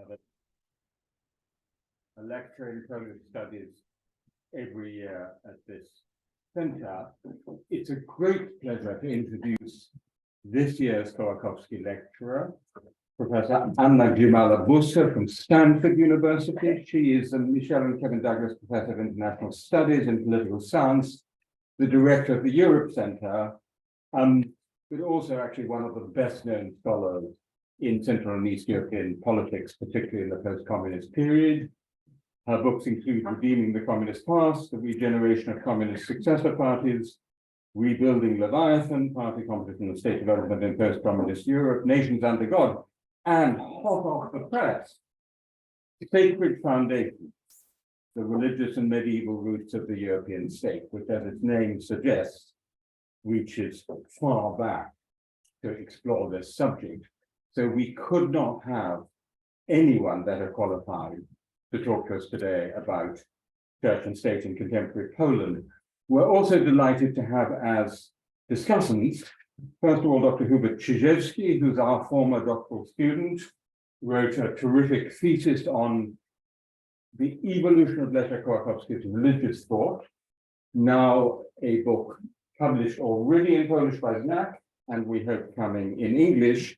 have a lecture in Polish studies every year at this center. It's a great pleasure to introduce this year's Kołakowski lecturer, Professor Grzymala-Busse from Stanford University. She is a Michelle and Kevin Douglas Professor of International Studies and Political Science, the director of the Europe Center, but also actually one of the best-known scholars in Central and East European politics, particularly in the post-communist period. Her books include Redeeming the Communist Past, The Regeneration of Communist Successor Parties, Rebuilding Leviathan, Party Competition and State Development in Post-Communist Europe, Nations Under God, and hot off the press, Sacred Foundations, The Religious and Medieval Roots of the European State, which, as its name suggests, reaches far back to explore this subject. So we could not have anyone better qualified to talk to us today about church and state in contemporary Poland. We're also delighted to have as discussants, first of all, Dr. Hubert Czyzewski, who's our former doctoral student, wrote a terrific thesis on the evolution of Leszek Kołakowski's religious thought, now a book published already in Polish by Znak, and we hope coming in English.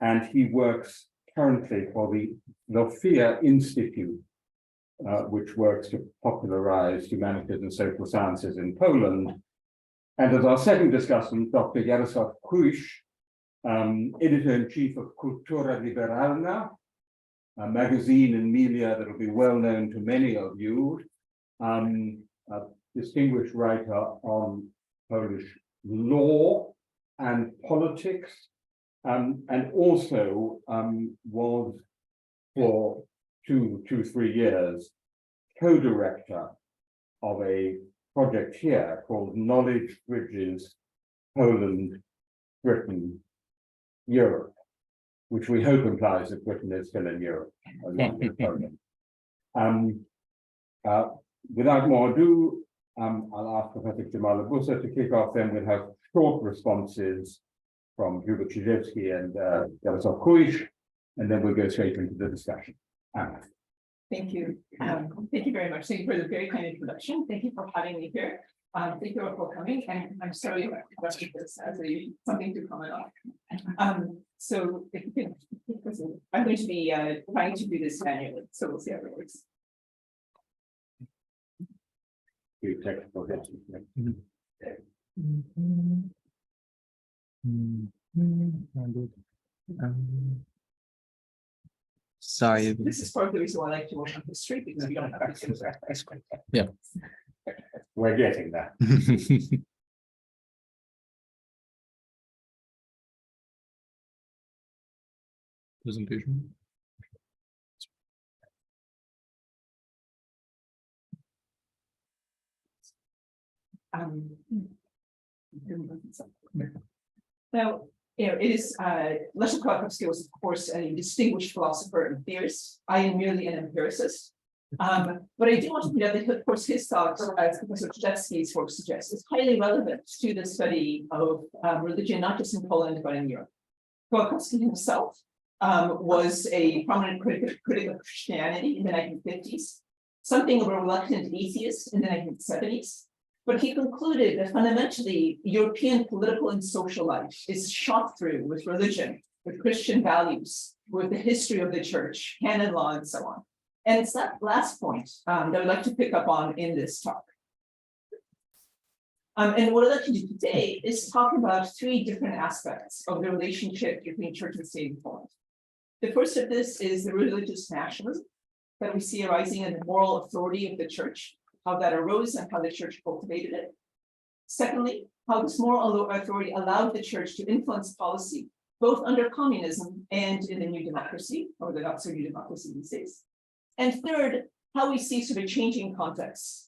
And he works currently for the Zofia Institute, which works to popularize humanities and social sciences in Poland. And as our second discussant, Dr. Kuisz, editor-in-chief of Kultura Liberalna, a magazine and media that will be well known to many of you, a distinguished writer on Polish law and politics, and also was for 3 years co-director of a project here called Knowledge Bridges Poland, Britain, Europe, which we hope implies that Britain is still in Europe, along with Poland. Without more ado, I'll ask Professor Grzymala-Busse to kick off. Then we'll have short responses from Hubert Czyzewski and Kuisz, and then we'll go straight into the discussion. Anna. Thank you. Thank you very much. Thank you for the very kind introduction. Thank you for having me here. Thank you all for coming, and I'm sorry to question this as something to comment on. So if you can, I'm going to be trying to do this manually, so we'll see how it works. Technical Sorry. This is part of the reason why I like to work on history, because we don't have to. Yeah. We're getting that. Presentation. Now, it is Leszek Kołakowski was, of course, a distinguished philosopher and theorist. I am merely an empiricist. But I do want to point out that, of course, his thoughts, as Professor Czyzewski's work suggests, is highly relevant to the study of religion, not just in Poland, but in Europe. Kołakowski himself was a prominent critic of Christianity in the 1950s, something of a reluctant atheist in the 1970s. But he concluded that fundamentally, European political and social life is shot through with religion, with Christian values, with the history of the church, canon law, and so on. And it's that last point that I'd like to pick up on in this talk. And what I'd like to do today is talk about 3 different aspects of the relationship between church and state in Poland. The first of this is the religious nationalism that we see arising in the moral authority of the church, how that arose and how the church cultivated it. Secondly, how this moral authority allowed the church to influence policy, both under communism and in the new democracy, or the not so new democracy these days. And third, how we see sort of changing contexts.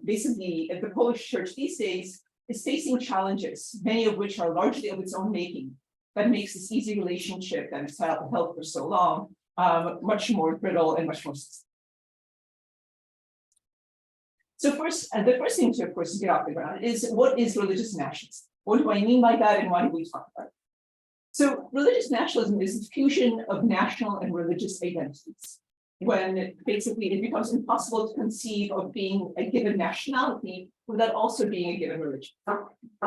Basically, the Polish church these days is facing challenges, many of which are largely of its own making, that makes this easy relationship that has held for so long much more brittle and much more. So first, the first thing to, of course, get off the ground is, what is religious nationalism? What do I mean by that, and why do we talk about it? So religious nationalism is the fusion of national and religious identities. When basically it becomes impossible to conceive of being a given nationality without also being a given religion.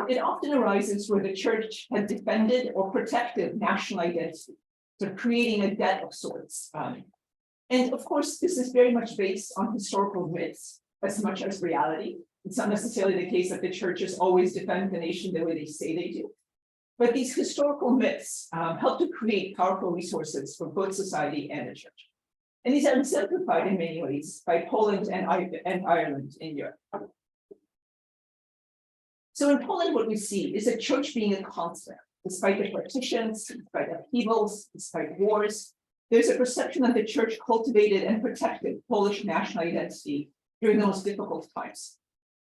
It often arises where the church has defended or protected national identity, so creating a debt of sorts. And of course, this is very much based on historical myths as much as reality. It's not necessarily the case that the churches always defend the nation the way they say they do. But these historical myths help to create powerful resources for both society and the church. And these are exemplified in many ways by Poland and Ireland in Europe. So in Poland, what we see is the church being a constant, despite the partitions, despite upheavals, despite wars. There's a perception that the church cultivated and protected Polish national identity during the most difficult times.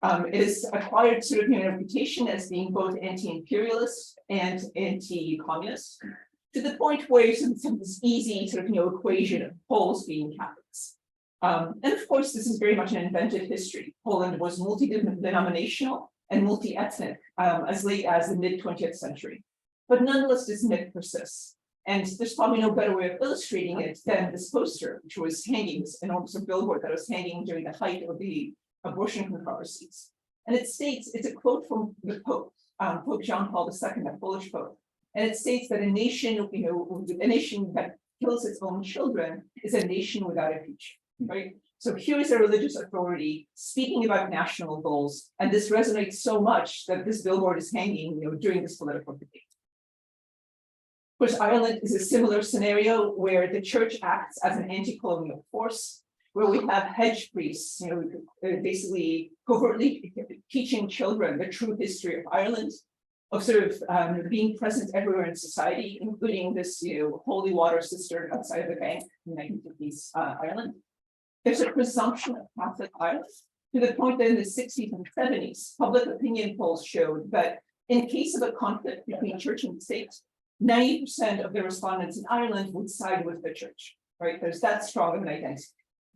It has acquired sort of a reputation as being both anti-imperialist and anti-communist, to the point where it's this easy sort of equation of Poles being Catholics. And of course, this is very much an invented history. Poland was multi-denominational and multi-ethnic as late as the mid-20th century. But nonetheless, this myth persists. And there's probably no better way of illustrating it than this poster, which was hanging, this enormous billboard that was hanging during the height of the abortion controversies. And it states, it's a quote from the Pope, Pope John Paul II, the Polish Pope. And it states that a nation, a nation that kills its own children is a nation without a future, right? So here is a religious authority speaking about national goals, and this resonates so much that this billboard is hanging, during this political debate. Of course, Ireland is a similar scenario where the church acts as an anti-colonial force, where we have hedge priests, basically covertly teaching children the true history of Ireland, of sort of being present everywhere in society, including this, holy water cistern outside of the bank in 1950s Ireland. There's a presumption of Catholic Ireland to the point that in the 60s and 70s, public opinion polls showed that in case of a conflict between church and state, 90% of the respondents in Ireland would side with the church, right? There's that strong of an identity.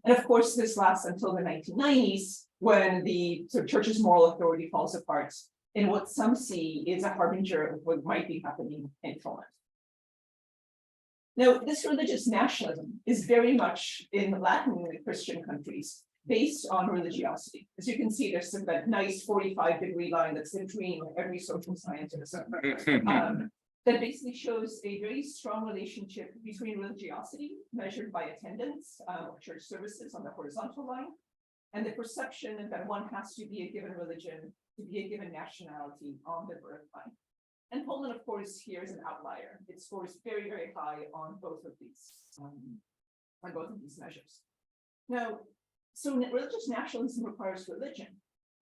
And of course, this lasts until the 1990s, when the church's moral authority falls apart in what some see is a harbinger of what might be happening in Poland. Now, this religious nationalism is very much in Latin Christian countries based on religiosity. As you can see, there's that nice 45-degree line that's the dream of every social scientist. That basically shows a very strong relationship between religiosity, measured by attendance of church services on the horizontal line, and the perception that one has to be a given religion, to be a given nationality on the birth line. And Poland, of course, here is an outlier. It scores very, very high on both of these measures. Now, so religious nationalism requires religion,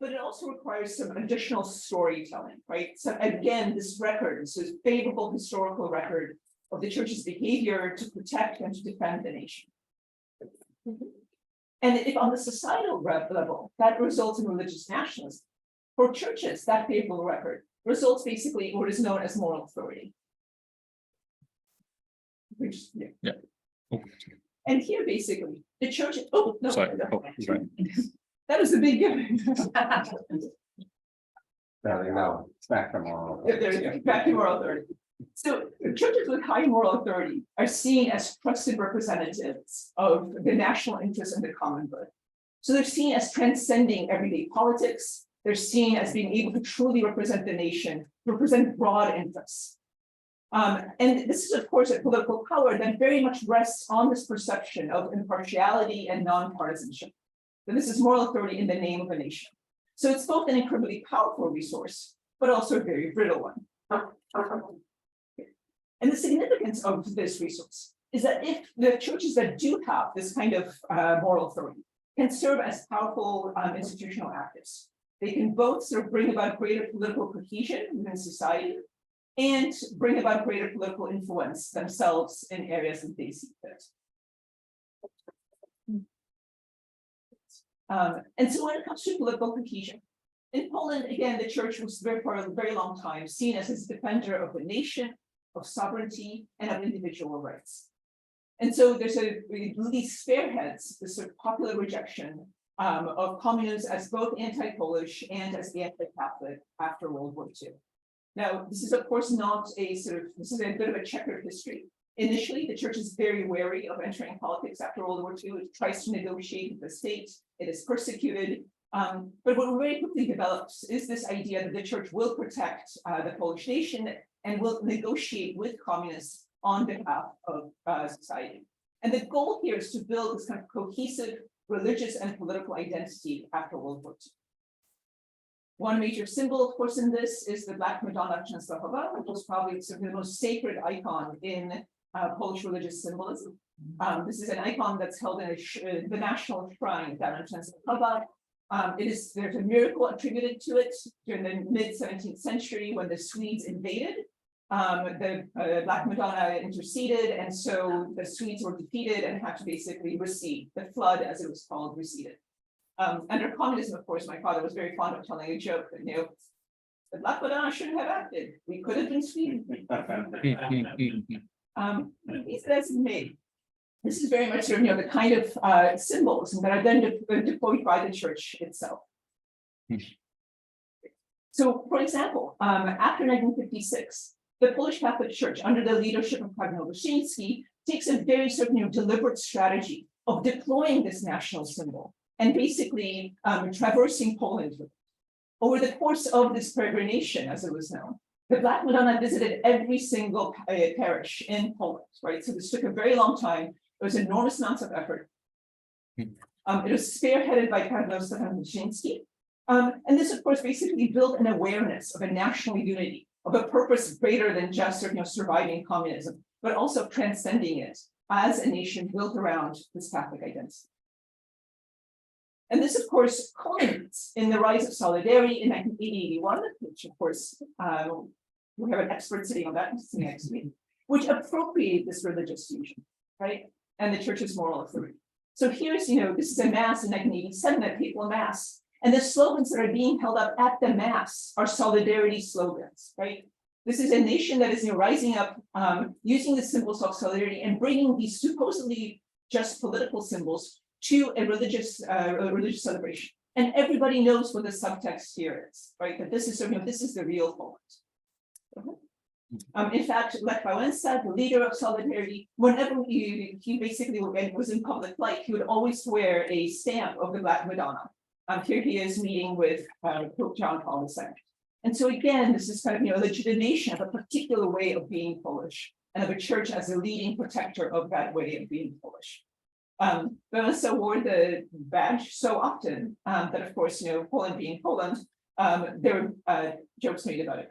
but it also requires some additional storytelling, right? So again, this favorable historical record of the church's behavior to protect and to defend the nation. And if on the societal level, that results in religious nationalism, for churches, that favorable record results basically in what is known as moral authority. Yeah. Oh, And here, basically, the church, oh, no. sorry. Oh, sorry. That was the big given. There we go. It's back to moral. There you go, back to moral authority. So churches with high moral authority are seen as trusted representatives of the national interest and the common good. So they're seen as transcending everyday politics. They're seen as being able to truly represent the nation, represent broad interests. And this is, of course, a political power that very much rests on this perception of impartiality and nonpartisanship. That this is moral authority in the name of a nation. So it's both an incredibly powerful resource, but also a very brittle one. And the significance of this resource is that if the churches that do have this kind of moral authority can serve as powerful institutional actors, they can both sort of bring about greater political cohesion within society and bring about greater political influence themselves in areas that they see fit. And so when it comes to political cohesion, in Poland, again, the church was for a very long time seen as a defender of the nation, of sovereignty, and of individual rights. And so there's these spearheads, this sort of popular rejection of communism as both anti-Polish and as anti-Catholic after World War II. Now, this is of course not a this is a bit of a checkered history. Initially, the church is very wary of entering politics after World War II. It tries to negotiate with the state. It is persecuted. But what very quickly develops is this idea that the church will protect the Polish nation and will negotiate with communists on behalf of society. And the goal here is to build this kind of cohesive religious and political identity after World War II. One major symbol, of course, in this is the Black Madonna of Częstochowa, which was probably sort of the most sacred icon in Polish religious symbolism. This is an icon that's held in the national shrine down in Częstochowa. There's a miracle attributed to it during the mid-17th century when the Swedes invaded. The Black Madonna interceded, and so the Swedes were defeated and had to basically recede. The flood, as it was called, receded. Under communism, of course, my father was very fond of telling a joke that, the Black Madonna shouldn't have acted. We could have been Sweden. As made. This is very much the kind of symbols that are then deployed by the church itself. So, for example, after 1956, the Polish Catholic Church, under the leadership of Cardinal Wyszynski, takes a very deliberate strategy of deploying this national symbol and basically traversing Poland. Over the course of this peregrination, as it was known, the Black Madonna visited every single parish in Poland, right? So this took a very long time. It was enormous amounts of effort. It was spearheaded by Cardinal Wyszynski. And this, of course, basically built an awareness of a national unity, of a purpose greater than just surviving communism, but also transcending it as a nation built around this Catholic identity. And this, of course, culminates in the rise of solidarity in 1980-81, which, of course, we have an expert sitting on that next week, which appropriated this religious fusion, right? And the church's moral authority. So here's, this is a mass in 1987, a papal mass. And the slogans that are being held up at the mass are solidarity slogans, right? This is a nation that is rising up, using the symbols of solidarity and bringing these supposedly just political symbols to a religious celebration. And everybody knows what the subtext here is, right? That this is this is the real Poland. In fact, Lech Wałęsa, the leader of Solidarity, whenever he basically was in public life, he would always wear a stamp of the Black Madonna. Here he is meeting with Pope John Paul II. And so again, this is kind of legitimation of a particular way of being Polish and of a church as a leading protector of that way of being Polish. Wałęsa wore the badge so often that, of course, Poland being Poland, there were jokes made about it.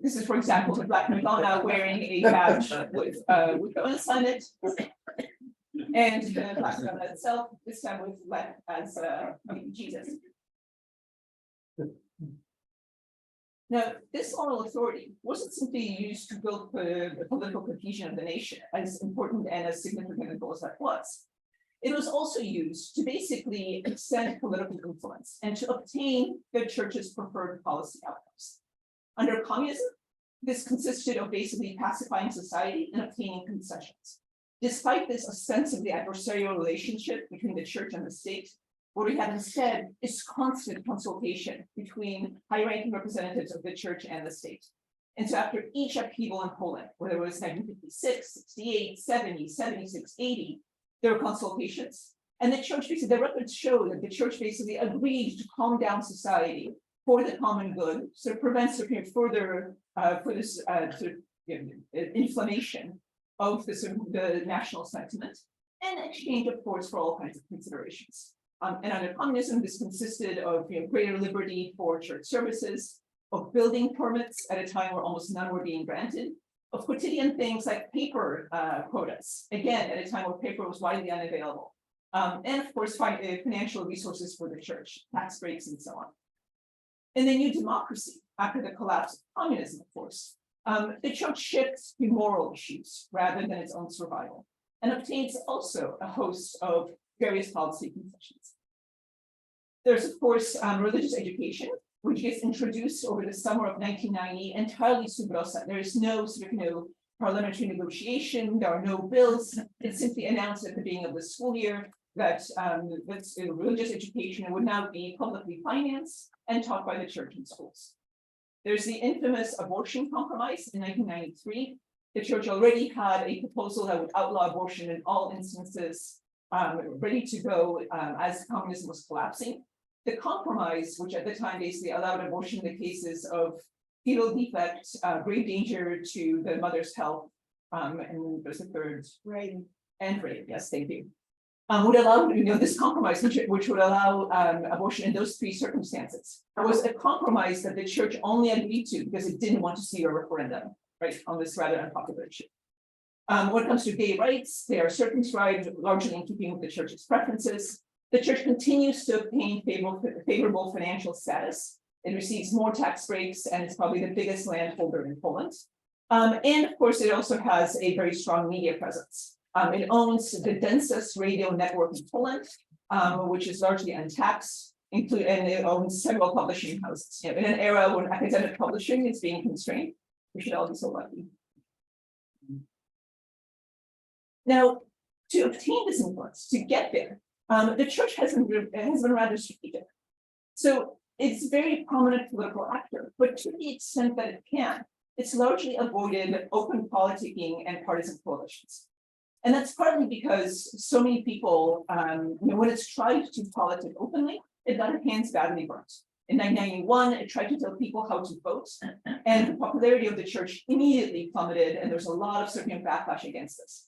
This is, for example, the Black Madonna wearing a badge with Wałęsa on it, and the Black Madonna itself, this time with Lech as Jesus. Now, this moral authority wasn't simply used to build the political cohesion of the nation, as important and as significant a goal as that was. It was also used to basically extend political influence and to obtain the church's preferred policy outcomes. Under communism, this consisted of basically pacifying society and obtaining concessions. Despite this ostensibly adversarial relationship between the church and the state, what we have instead is constant consultation between high-ranking representatives of the church and the state. And so after each upheaval in Poland, whether it was 1956, 68, 70, 76, 80, there were consultations. And the church basically, the records show that the church basically agreed to calm down society for the common good, so it prevents further inflammation of the national sentiment, and exchange, of course, for all kinds of considerations. And under communism, this consisted of greater liberty for church services, of building permits at a time where almost none were being granted, of quotidian things like paper quotas, again, at a time where paper was widely unavailable, and of course, financial resources for the church, tax breaks, and so on. In the new democracy, after the collapse of communism, of course, the church shifts to moral issues rather than its own survival, and obtains also a host of various policy concessions. There's, of course, religious education, which gets introduced over the summer of 1990, entirely sub rosa. There is no parliamentary negotiation, there are no bills. It's simply announced at the beginning of the school year that religious education would now be publicly financed and taught by the church in schools. There's the infamous abortion compromise in 1993. The church already had a proposal that would outlaw abortion in all instances, ready to go as communism was collapsing. The compromise, which at the time basically allowed abortion in the cases of fetal defect, grave danger to the mother's health, and there's a third, Right. and rape, yes, thank you. Would allow, this compromise, which would allow abortion in those three circumstances. It was a compromise that the church only agreed to because it didn't want to see a referendum, right, on this rather unpopular issue. When it comes to gay rights, they are circumscribed largely in keeping with the church's preferences. The church continues to obtain favorable financial status. It receives more tax breaks and it's probably the biggest landholder in Poland. And of course, it also has a very strong media presence. It owns the densest radio network in Poland, which is largely untaxed, and it owns several publishing houses. In an era when academic publishing is being constrained, we should all be so lucky. Now, to obtain this influence, to get there, the church has been rather strategic. So it's a very prominent political actor, but to the extent that it can, it's largely avoided open politicking and partisan coalitions. And that's partly because so many people, when it's tried to politic openly, it got its hands badly burnt. In 1991, it tried to tell people how to vote, and the popularity of the church immediately plummeted, and there's a lot of certain backlash against this.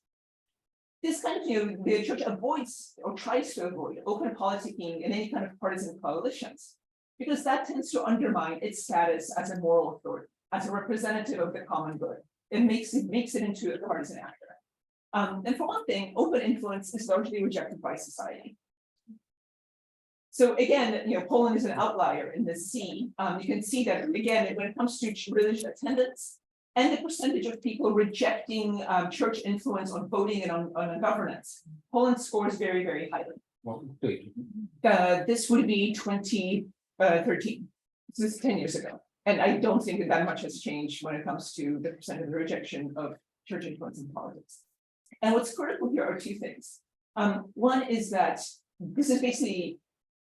This kind of, the church avoids or tries to avoid open politicking and any kind of partisan coalitions, because that tends to undermine its status as a moral authority, as a representative of the common good. It makes it into a partisan actor. And for one thing, open influence is largely rejected by society. So again, Poland is an outlier in this sea. You can see that again, when it comes to religious attendance and the percentage of people rejecting church influence on voting and on governance, Poland scores very, very highly. What date? This would be 2013. This is 10 years ago. And I don't think that much has changed when it comes to the percent of the rejection of church influence in politics. And what's critical here are two things. One is that this is basically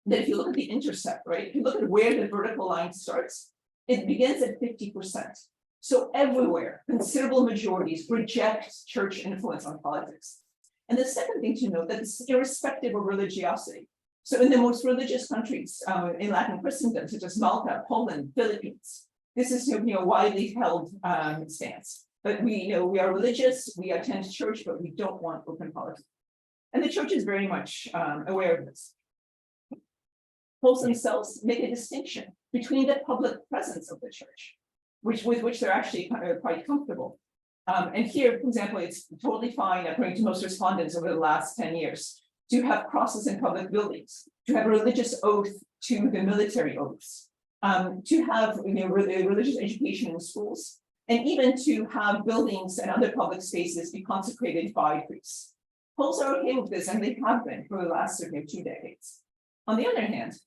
that if you look at the intercept, right? If you look at where the vertical line starts, it begins at 50%. So everywhere, considerable majorities reject church influence on politics. And the second thing to note that this is irrespective of religiosity. So in the most religious countries in Latin Christendom, such as Malta, Poland, Philippines, this is a widely held stance. But we are religious, we attend church, but we don't want open politics. And the church is very much aware of this. Poles themselves make a distinction between the public presence of the church, with which they're actually quite comfortable. And here, for example, it's totally fine, according to most respondents over the last 10 years, to have crosses in public buildings, to have a religious oath to the military oaths, to have religious education in schools, and even to have buildings and other public spaces be consecrated by priests. Poles are okay with this, and they have been for the last 2 decades. On the other hand,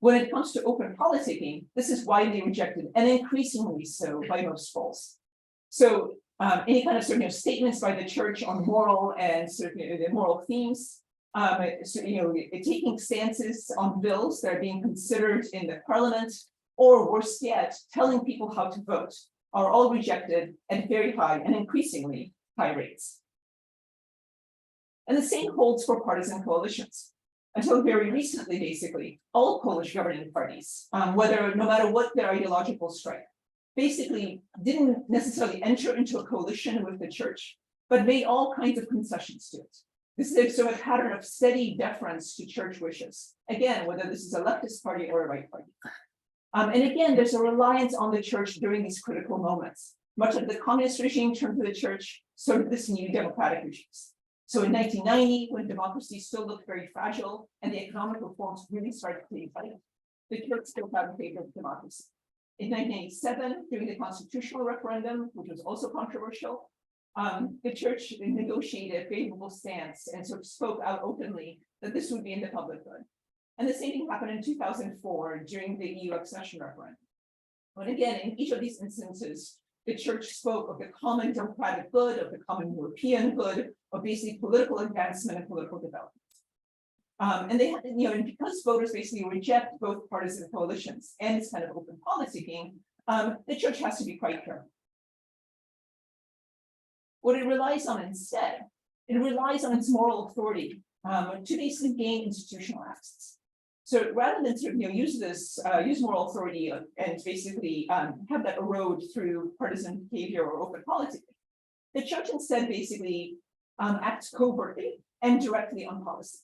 when it comes to open politicking, this is widely rejected, and increasingly so by most Poles. So any kind of statements by the church on moral and moral themes, taking stances on bills that are being considered in the parliament, or worse yet, telling people how to vote, are all rejected at very high and increasingly high rates. And the same holds for partisan coalitions. Until very recently, basically, all Polish governing parties, no matter what their ideological stripe, basically didn't necessarily enter into a coalition with the church, but made all kinds of concessions to it. This is a pattern of steady deference to church wishes. Again, whether this is a leftist party or a right party. And again, there's a reliance on the church during these critical moments. Much of the communist regime turned to the church, so did this new democratic regimes. So in 1990, when democracy still looked very fragile and the economic reforms really started to take place, the church still had in favor of democracy. In 1987, during the constitutional referendum, which was also controversial, the church negotiated a favorable stance and sort of spoke out openly that this would be in the public good. And the same thing happened in 2004 during the EU accession referendum. But again, in each of these instances, the church spoke of the common democratic good, of the common European good, of basically political advancement and political development. And they had, and because voters basically reject both partisan coalitions and this kind of open politicking, the church has to be quite careful. What it relies on instead, it relies on its moral authority to basically gain institutional access. So rather than sort of use moral authority and basically have that erode through partisan behavior or open politics, the church instead basically acts covertly and directly on policy.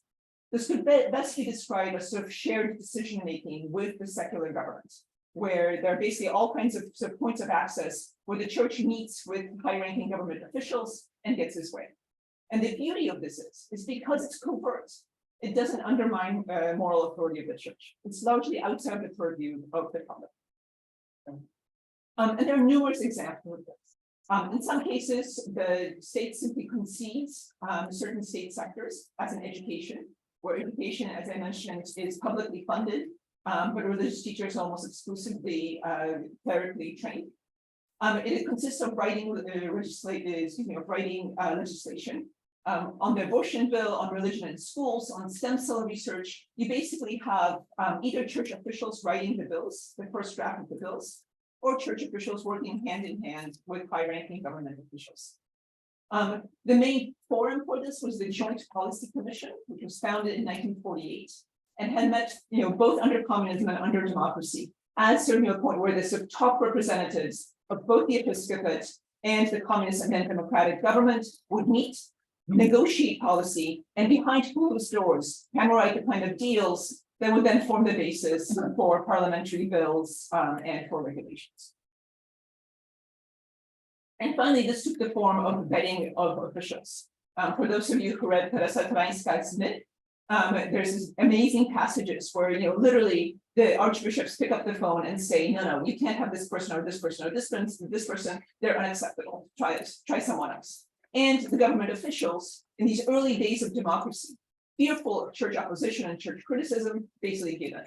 This could best be described as sort of shared decision making with the secular government, where there are basically all kinds of points of access where the church meets with high-ranking government officials and gets its way. And the beauty of this is because it's covert, it doesn't undermine moral authority of the church. It's largely outside the purview of the public. And there are numerous examples of this. In some cases, the state simply concedes certain state sectors, as in education, where education, as I mentioned, is publicly funded, but religious teachers are almost exclusively clerically trained. It consists of writing legislation on the abortion bill, on religion in schools, on stem cell research. You basically have either church officials writing the bills, the first draft of the bills, or church officials working hand in hand with high-ranking government officials. The main forum for this was the Joint Policy Commission, which was founded in 1948 and had met, both under communism and under democracy, as serving a point where the sort of top representatives of both the episcopate and the communist and then democratic government would meet, negotiate policy, and behind closed doors, hammer-out the kind of deals that would then form the basis for parliamentary bills and for regulations. And finally, this took the form of vetting of officials. For those of you who read Teresa Trańska's Myth, there's these amazing passages where, literally the archbishops pick up the phone and say, no, you can't have this person or this person or this person, they're unacceptable, try someone else. And the government officials in these early days of democracy, fearful of church opposition and church criticism, basically give in.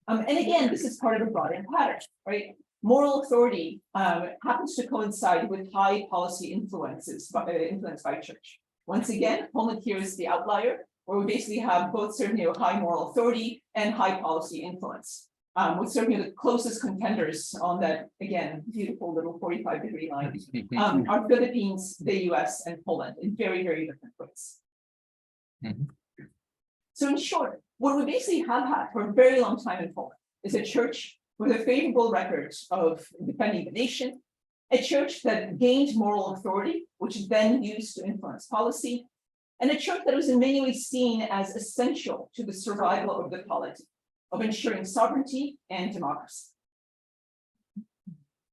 And again, this is part of a broader pattern, right? Moral authority happens to coincide with high policy influenced by church. Once again, Poland here is the outlier, where we basically have both certainly high moral authority and high policy influence. With certainly the closest contenders on that, again, beautiful little 45-degree line, are Philippines, the US, and Poland in very, very different ways. Mm-hmm. So in short, what we basically have had for a very long time in Poland is a church with a favorable record of defending the nation, a church that gained moral authority, which is then used to influence policy, and a church that was in many ways seen as essential to the survival of the polity, of ensuring sovereignty and democracy.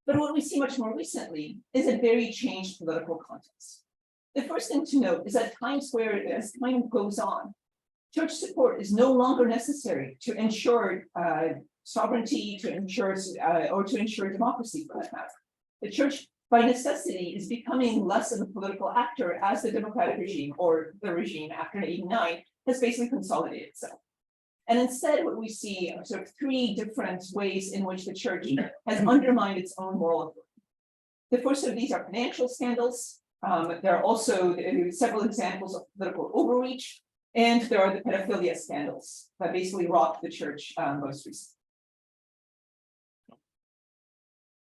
But what we see much more recently is a very changed political context. The first thing to note is that as time goes on, church support is no longer necessary to ensure sovereignty, to ensure democracy, for that matter. The church, by necessity, is becoming less of a political actor as the democratic regime, or the regime after 1989, has basically consolidated itself. And instead, what we see are sort of three different ways in which the church has undermined its own moral authority. The first of these are financial scandals. There are also several examples of political overreach, and there are the pedophilia scandals that basically rocked the church most recently.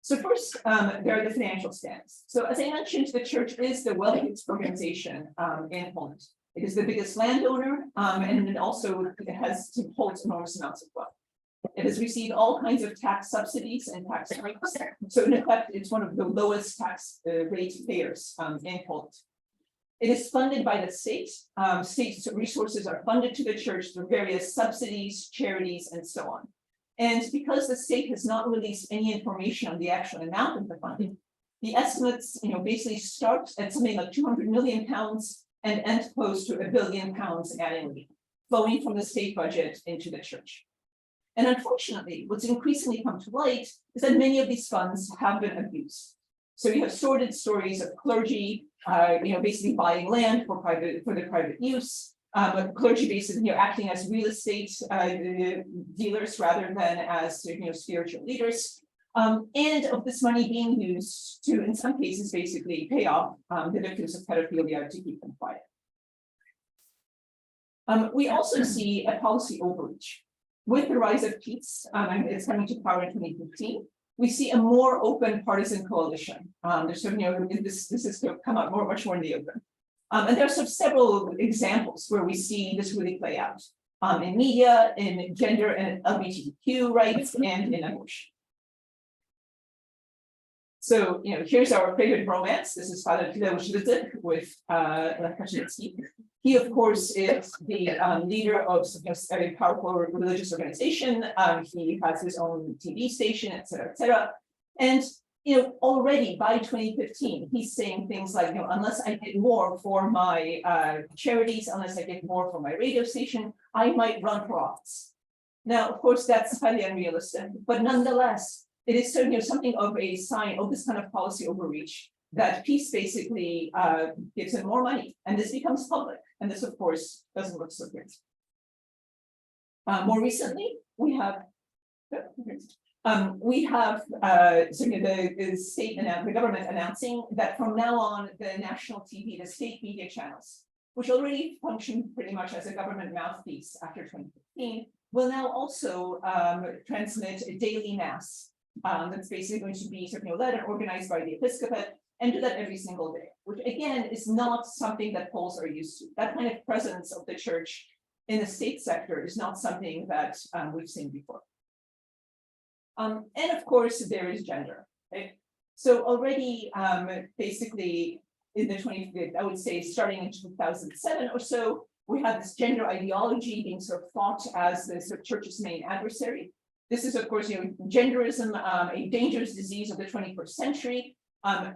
So first, there are the financial scandals. So as I mentioned, the church is the wealthiest organization in Poland. It is the biggest landowner, and it also holds enormous amounts of wealth. It has received all kinds of tax subsidies and tax breaks. So in effect, it's one of the lowest tax rate payers in Poland. It is funded by the state. State resources are funded to the church through various subsidies, charities, and so on. And because the state has not released any information on the actual amount of the funding, the estimates, basically start at something like £200 million and end close to £1 billion annually, flowing from the state budget into the church. And unfortunately, what's increasingly come to light is that many of these funds have been abused. So you have sordid stories of clergy, basically buying land for their private use, clergy basically acting as real estate dealers rather than as spiritual leaders. And of this money being used to, in some cases, basically pay off the victims of pedophilia to keep them quiet. We also see a policy overreach. With the rise of Kuisz, and it's coming to power in 2015, we see a more open partisan coalition. There's sort of, this has come out much more in the open. And there are sort of several examples where we see this really play out in media, in gender and LGBTQ rights, and in abortion. So, here's our favorite romance. This is Father Czyzewski with Czyzewski. He, of course, is the leader of a very powerful religious organization. He has his own TV station, et cetera, et cetera. And, already by 2015, he's saying things like, unless I get more for my charities, unless I get more for my radio station, I might run for office. Now, of course, that's highly unrealistic, but nonetheless, it is certainly something of a sign of this kind of policy overreach that Kuisz basically gives him more money, and this becomes public. And this, of course, doesn't look so great. More recently, we have the state and the government announcing that from now on, the national TV, the state media channels, which already function pretty much as a government mouthpiece after 2015, will now also transmit a daily mass. That's basically going to be led and organized by the episcopate, and do that every single day, which again is not something that Poles are used to. That kind of presence of the church in the state sector is not something that we've seen before. And of course, there is gender. Right? So already, basically, in the I would say starting in 2007 or so, we had this gender ideology being sort of thought as the sort of church's main adversary. This is, of course, genderism, a dangerous disease of the 21st century.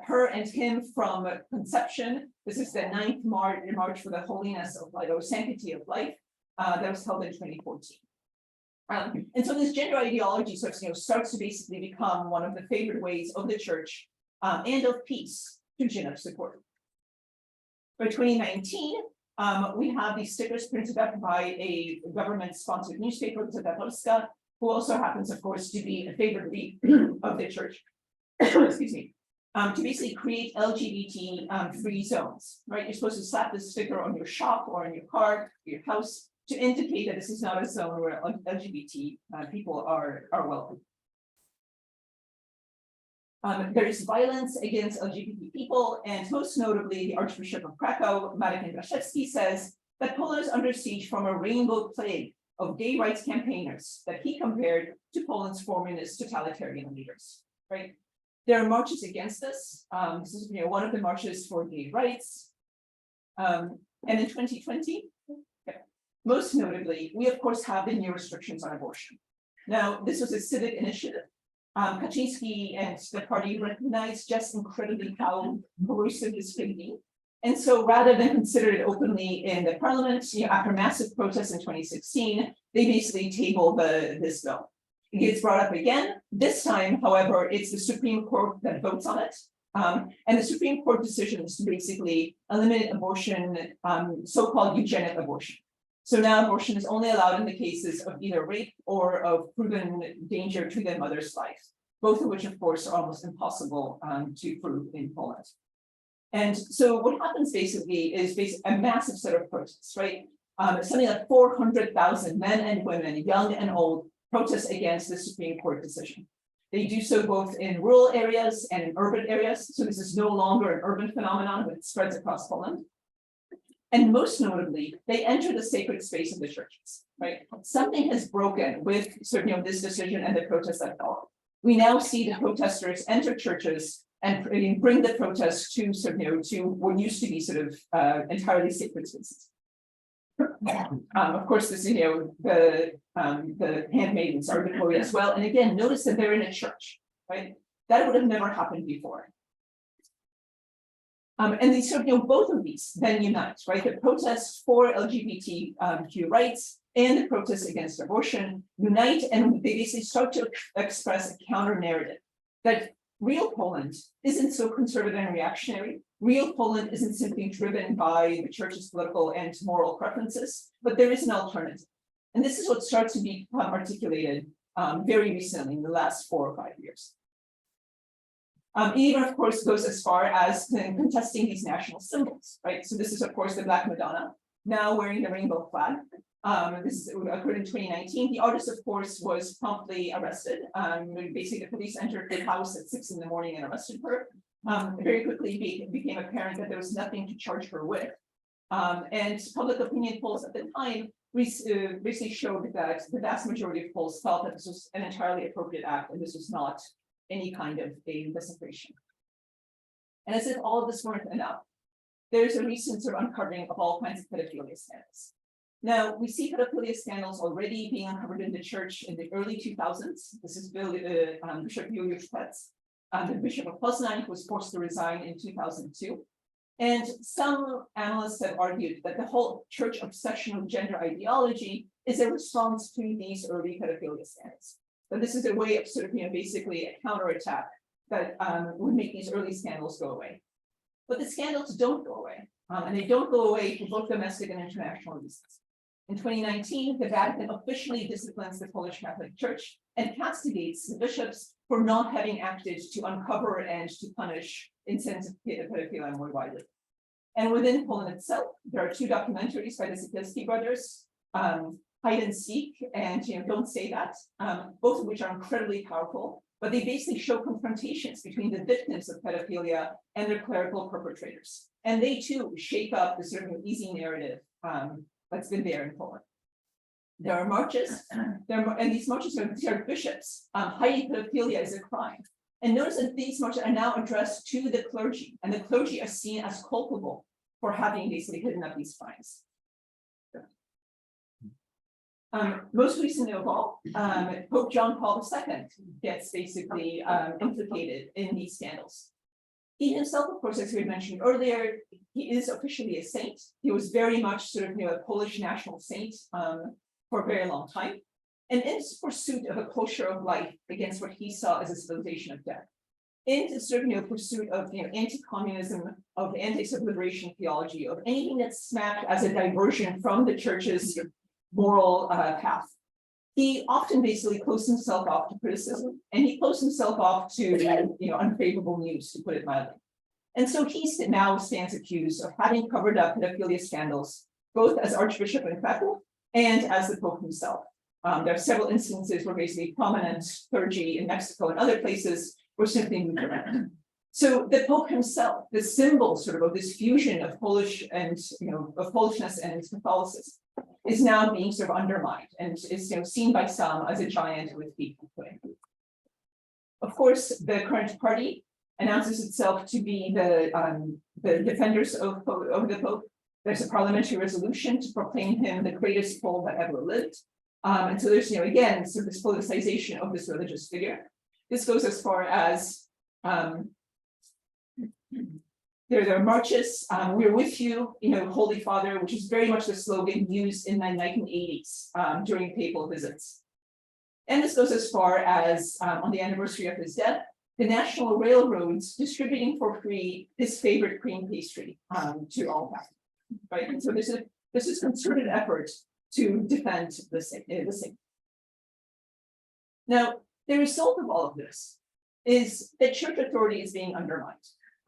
Her and him from conception. This is the 9th March for the Holiness of Life, or Sanctity of Life, that was held in 2014. And so this gender ideology starts to basically become one of the favorite ways of the church and of Kuisz to gin up support. By 2019, we have these stickers printed up by a government-sponsored newspaper, Liberalna, who also happens, of course, to be a favorite lead of the church. Excuse me. To basically create LGBT free zones, right? You're supposed to slap this sticker on your shop or on your car, or your house, to indicate that this is not a zone where LGBT people are welcome. There is violence against LGBT people, and most notably, the Archbishop of Krakow, Marek Czyzewski, says that Poland is under siege from a rainbow plague of gay rights campaigners that he compared to Poland's communist totalitarian leaders, right? There are marches against this. This is one of the marches for gay rights. And in 2020, most notably, we of course have the new restrictions on abortion. Now, this was a civic initiative. Kaczynski and the party recognized just incredibly how coercive this could be. And so rather than consider it openly in the parliament, after massive protests in 2016, they basically table this bill. It gets brought up again. This time, however, it's the Supreme Court that votes on it. And the Supreme Court decision is to basically eliminate abortion, so-called eugenic abortion. So now abortion is only allowed in the cases of either rape or of proven danger to the mother's life, both of which, of course, are almost impossible to prove in Poland. And so what happens basically is a massive set of protests, right? Something like 400,000 men and women, young and old, protest against the Supreme Court decision. They do so both in rural areas and in urban areas. So this is no longer an urban phenomenon, but it spreads across Poland. And most notably, they enter the sacred space of the churches, right? Something has broken with this decision and the protests that follow. We now see the protesters enter churches and bring the protests to to what used to be entirely sacred spaces. Of course, this the handmaidens are deployed as well. And again, notice that they're in a church, right? That would have never happened before. And these both of these then unite, right? The protests for LGBTQ rights and the protests against abortion unite, and they basically start to express a counter narrative that real Poland isn't so conservative and reactionary. Real Poland isn't simply driven by the church's political and moral preferences, but there is an alternative. And this is what starts to become articulated very recently in the last 4 or 5 years. It even, of course, goes as far as contesting these national symbols, right? So this is, of course, the Black Madonna, now wearing the rainbow flag. This occurred in 2019. The artist, of course, was promptly arrested. Basically, the police entered the house at 6 in the morning and arrested her. Very quickly became apparent that there was nothing to charge her with. And public opinion polls at the time basically showed that the vast majority of polls felt that this was an entirely appropriate act and this was not any kind of a desecration. And as if all of this weren't enough, there's a recent sort of uncovering of all kinds of pedophilia scandals. Now, we see pedophilia scandals already being uncovered in the church in the early 2000s. This is Bishop Juliusz Petz, the Bishop of Poznań, who was forced to resign in 2002. And some analysts have argued that the whole church obsession with gender ideology is a response to these early pedophilia scandals. But this is a way of sort of, basically a counterattack that would make these early scandals go away. But the scandals don't go away, and they don't go away for both domestic and international reasons. In 2019, the Vatican officially disciplines the Polish Catholic Church and castigates the bishops for not having acted to uncover and to punish incidents of pedophilia more widely. And within Poland itself, there are 2 documentaries by the Czyzewski brothers, Hide and Seek and Don't Say That, both of which are incredibly powerful, but they basically show confrontations between the victims of pedophilia and their clerical perpetrators. And they too shake up the sort of easy narrative that's been there in Poland. There are marches, and these marches are bishops hiding pedophilia as a crime. And notice that these marches are now addressed to the clergy, and the clergy are seen as culpable for having basically hidden up these crimes. Most recently of all, Pope John Paul II gets basically implicated in these scandals. He himself, of course, as we had mentioned earlier, he is officially a saint. He was very much sort of a Polish national saint for a very long time. And in his pursuit of a culture of life against what he saw as a civilization of death, in his sort of pursuit of anti-communism, of anti-liberation theology, of anything that's smacked as a diversion from the church's moral path, he often basically closed himself off to criticism, and he closed himself off to unfavorable news, to put it mildly. And so he now stands accused of having covered up pedophilia scandals, both as Archbishop in Krakow and as the Pope himself. There are several instances where basically prominent clergy in Mexico and other places were simply moved around. So the Pope himself, the symbol sort of this fusion of Polish and of Polishness and Catholicism, is now being sort of undermined and is seen by some as a giant with feet. Of course, the current party announces itself to be the defenders of the Pope. There's a parliamentary resolution to proclaim him the greatest Pole that ever lived. And so there's again sort of this politicization of this religious figure. This goes as far as there are marches. We're with you, Holy Father, which is very much the slogan used in the 1980s during papal visits. And this goes as far as on the anniversary of his death, the National Railroads distributing for free his favorite cream pastry to all Catholics, right? And so this is concerted effort to defend the saint. Now, the result of all of this is that church authority is being undermined.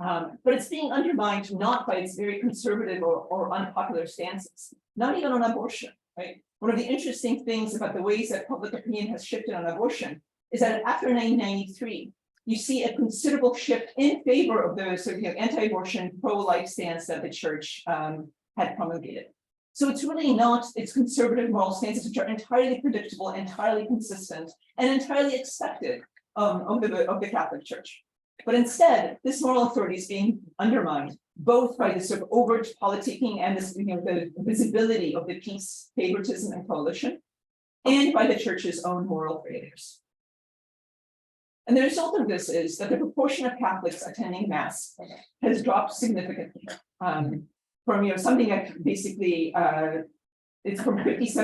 But it's being undermined not by its very conservative or unpopular stances, not even on abortion, right? One of the interesting things about the ways that public opinion has shifted on abortion is that after 1993, you see a considerable shift in favor of the sort of anti-abortion, pro-life stance that the church had promulgated. So it's really not its conservative moral stances, which are entirely predictable, entirely consistent, and entirely expected of the Catholic Church. But instead, this moral authority is being undermined both by the sort of overt politicking and this, the visibility of the peace, favoritism, and coalition, and by the church's own moral failures. And the result of this is that the proportion of Catholics attending Mass has dropped significantly from something that basically it's from 57%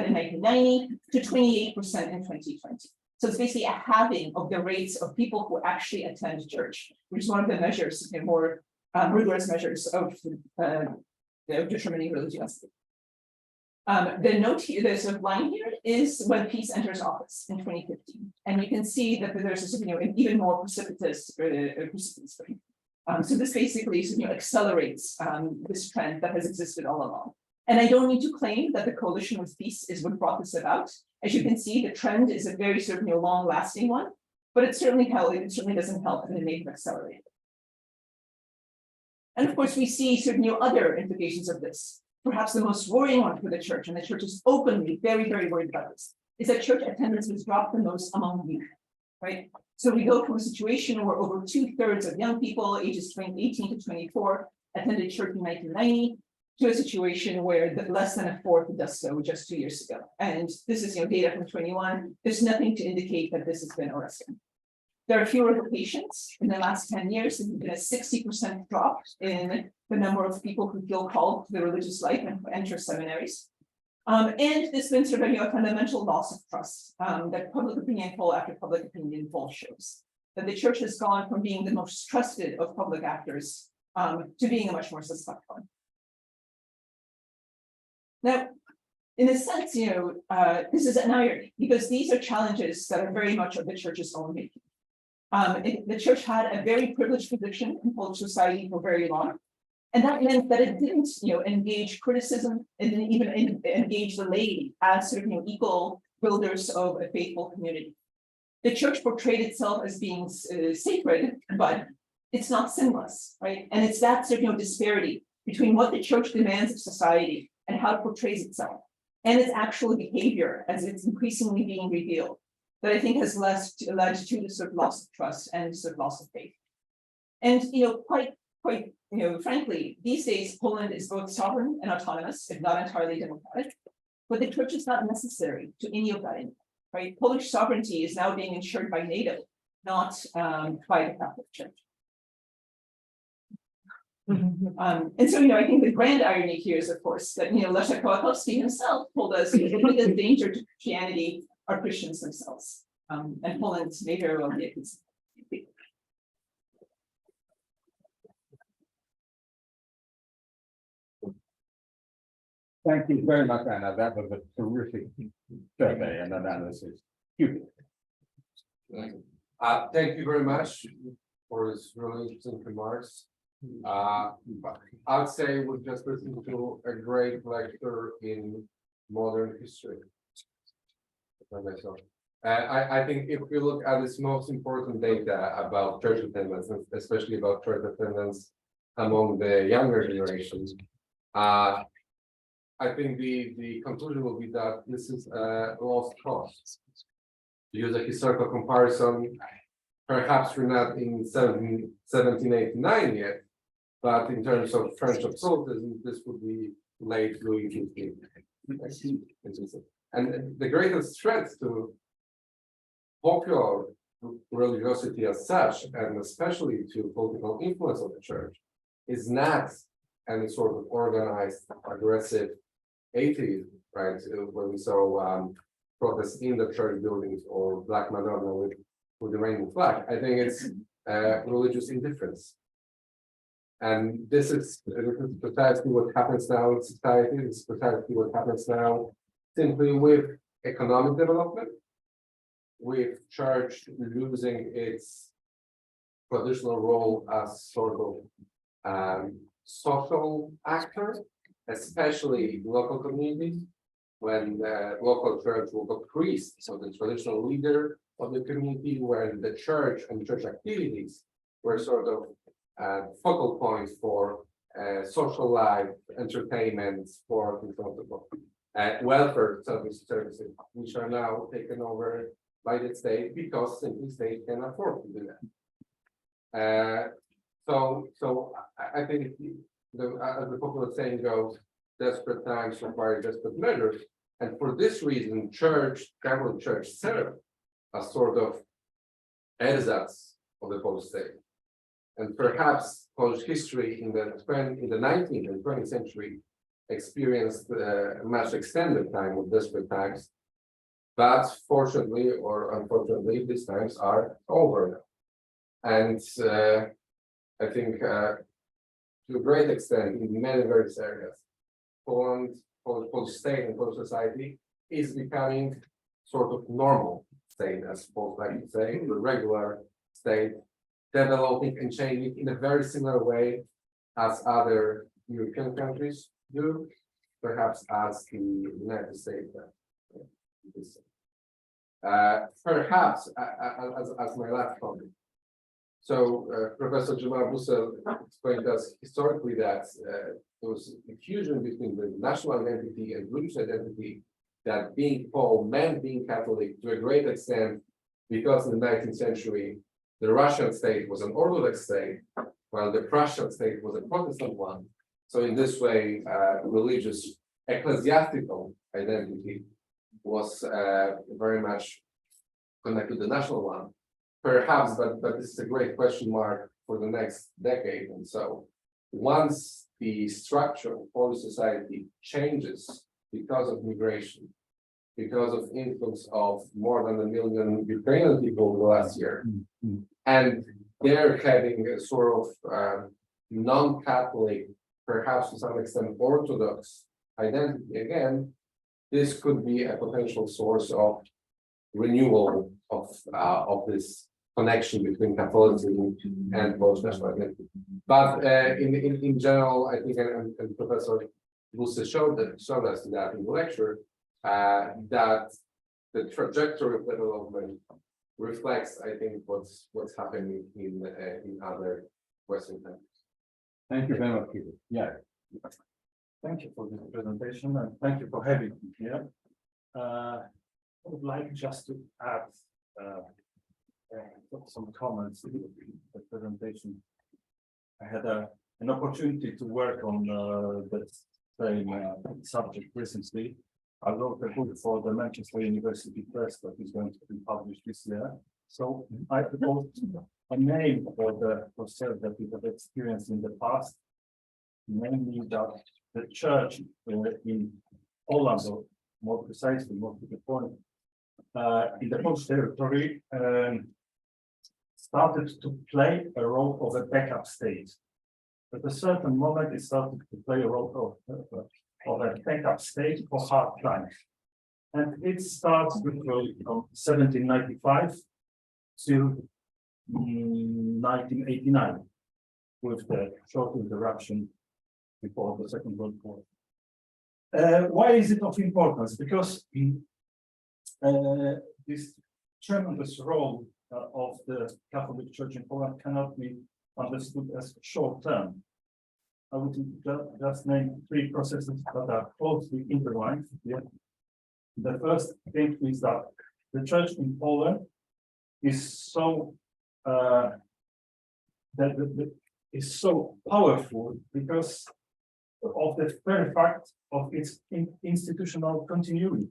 in 1990 to 28% in 2020. So it's basically a halving of the rates of people who actually attend church, which is one of the measures, more rigorous measures of determining religiosity. The note here, the sort of line here is when Kuisz enters office in 2015, and you can see that there's a sort of, an even more precipitous rate. So this basically accelerates this trend that has existed all along. And I don't need to claim that the coalition with Kuisz is what brought this about. As you can see, the trend is a very sort of long-lasting one, but it certainly doesn't help in the name of accelerating. And of course, we see sort of other implications of this. Perhaps the most worrying one for the church, and the church is openly very, very worried about this, is that church attendance has dropped the most among youth, right? So we go from a situation where over 2/3 of young people ages 18 to 24 attended church in 1990 to a situation where less than a fourth does so just 2 years ago. And this is data from 21. There's nothing to indicate that this has been arrested. There are fewer vocations in the last 10 years. There's been a 60% drop in the number of people who feel called to the religious life and who enter seminaries. And there's been sort of a fundamental loss of trust that public opinion poll after public opinion poll shows. That the church has gone from being the most trusted of public actors to being a much more suspect one. Now, in a sense, this is an irony because these are challenges that are very much of the church's own making. The church had a very privileged position in Polish society for very long. And that meant that it didn't, engage criticism, it didn't even engage the laity as sort of, equal builders of a faithful community. The church portrayed itself as being sacred, but it's not sinless, right? And it's that sort of, disparity between what the church demands of society and how it portrays itself, and its actual behavior as it's increasingly being revealed, that I think has led to the sort of loss of trust and sort of loss of faith. And quite frankly, these days Poland is both sovereign and autonomous, if not entirely democratic, but the church is not necessary to any of that anymore, right? Polish sovereignty is now being ensured by NATO, not by the Catholic Church. And so, I think the grand irony here is, of course, that Leszek Kołakowski himself told us the biggest danger to Christianity are Christians themselves, and Poland may very well be a case. Thank you very much, Anna. That was a terrific survey and analysis. Hubert. Thank you very much for this really interesting remarks. I'd say we've just listened to a great lecture in modern history. I think if we look at this most important data about church attendance, especially about church attendance among the younger generations, I think the conclusion will be that this is a lost cause. To use a historical comparison, perhaps we're not in 1789 yet, but in terms of French absolutism, this would be late Louis XV. And the greatest threat to popular religiosity as such, and especially to political influence of the church, is not any sort of organized, aggressive atheism, right? When we saw protests in the church buildings or Black Madonna with the rainbow flag, I think it's religious indifference. And this is precisely what happens now in society. This is precisely what happens now simply with economic development, with church losing its traditional role as sort of social actor, especially in local communities, when the local church will go priest, so the traditional leader of the community, where the church and church activities were sort of focal points for social life, entertainment, sport, and so on. Welfare services, which are now taken over by the state because simply state can afford to do that. So I think as the popular saying goes, desperate times require desperate measures, and for this reason, Catholic Church served as sort of ersatz of the Polish state. And perhaps Polish history in the 19th and 20th century experienced a much extended time of desperate times, but fortunately or unfortunately, these times are over now. And I think to a great extent, in many various areas, Poland Polish state and Polish society is becoming sort of normal state, as Poles like to say, the regular state, developing and changing in a very similar way as other European countries do, perhaps as the United States. Perhaps as my last comment. So Professor Grzymala-Busse explained to us historically that there was a fusion between the national identity and religious identity, that being Pole meant being Catholic to a great extent, because in the 19th century, the Russian state was an Orthodox state, while the Prussian state was a Protestant one. So in this way, religious ecclesiastical identity was very much connected to the national one. Perhaps, but this is a great question mark for the next decade. And so once the structure of Polish society changes because of migration, because of influx of more than 1 million Ukrainian people over the last year, and they're having a sort of non-Catholic, perhaps to some extent Orthodox identity again, this could be a potential source of renewal of this connection between Catholicism and Polish national identity. But in general, I think, and Professor Busse showed us that in the lecture, that the trajectory of development reflects, I think, what's happening in other Western countries. Thank you very much, Hubert. Yeah. Thank you for this presentation and thank you for having me here. I would like just to add some comments to the presentation. I had an opportunity to work on the same subject recently. I wrote a book for the Manchester University Press that is going to be published this year. So I wrote a name for the research that we have experienced in the past, namely that the church in Poland, or more precisely, more to the point, in the Polish territory, started to play a role of a backup state. At a certain moment, it started to play a role of a backup state for hard times. And it starts literally from 1795 to 1989, with the short interruption before the Second World War. Why is it of importance? Because this tremendous role of the Catholic Church in Poland cannot be understood as short-term. I would just name 3 processes that are closely intertwined here. The first thing is that the church in Poland is so powerful because of the very fact of its institutional continuity.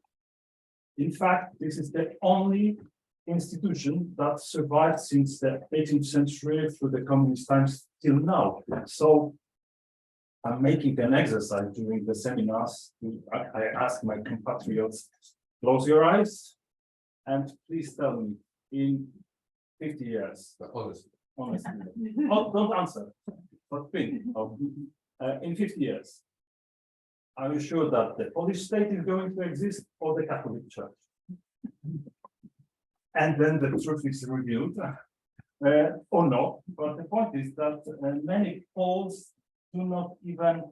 In fact, this is the only institution that survived since the 18th century through the communist times till now. So I'm making an exercise during the seminars. I ask my compatriots, close your eyes and please tell me in 50 years. Honestly. Oh, don't answer, but think of in 50 years. Are you sure that the Polish state is going to exist or the Catholic Church? And then the truth is revealed, or not. But the point is that many Poles do not even,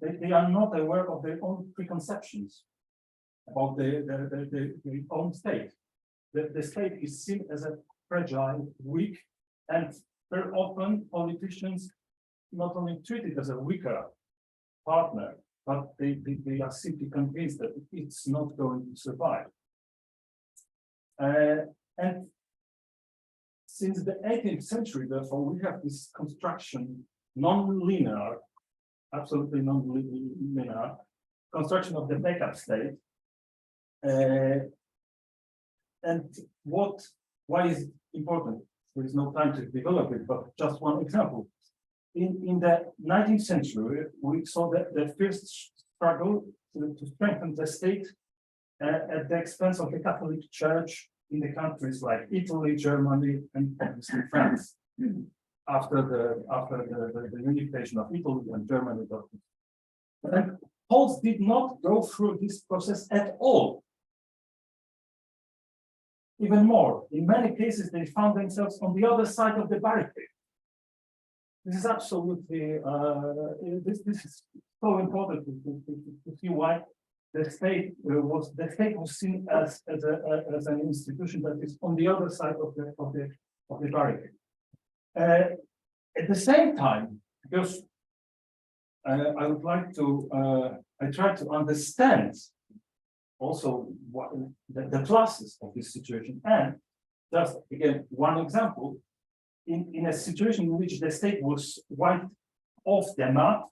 they are not aware of their own preconceptions about their own state. The state is seen as a fragile, weak, and very often politicians not only treat it as a weaker partner, but they are simply convinced that it's not going to survive. And since the 18th century, therefore, we have this construction, non-linear, absolutely non-linear construction of the backup state. And why is it important? There is no time to develop it, but just one example. In the 19th century, we saw that the first struggle to strengthen the state at the expense of the Catholic Church in the countries like Italy, Germany, and obviously France. After the unification of Italy and Germany, Poles did not go through this process at all. Even more, in many cases, they found themselves on the other side of the barricade. This is absolutely, this is so important to see why the state was seen as an institution that is on the other side of the barricade. At the same time, because I would like to, I try to understand also what the classes of this situation, and just again one example, in a situation in which the state was wiped off the map,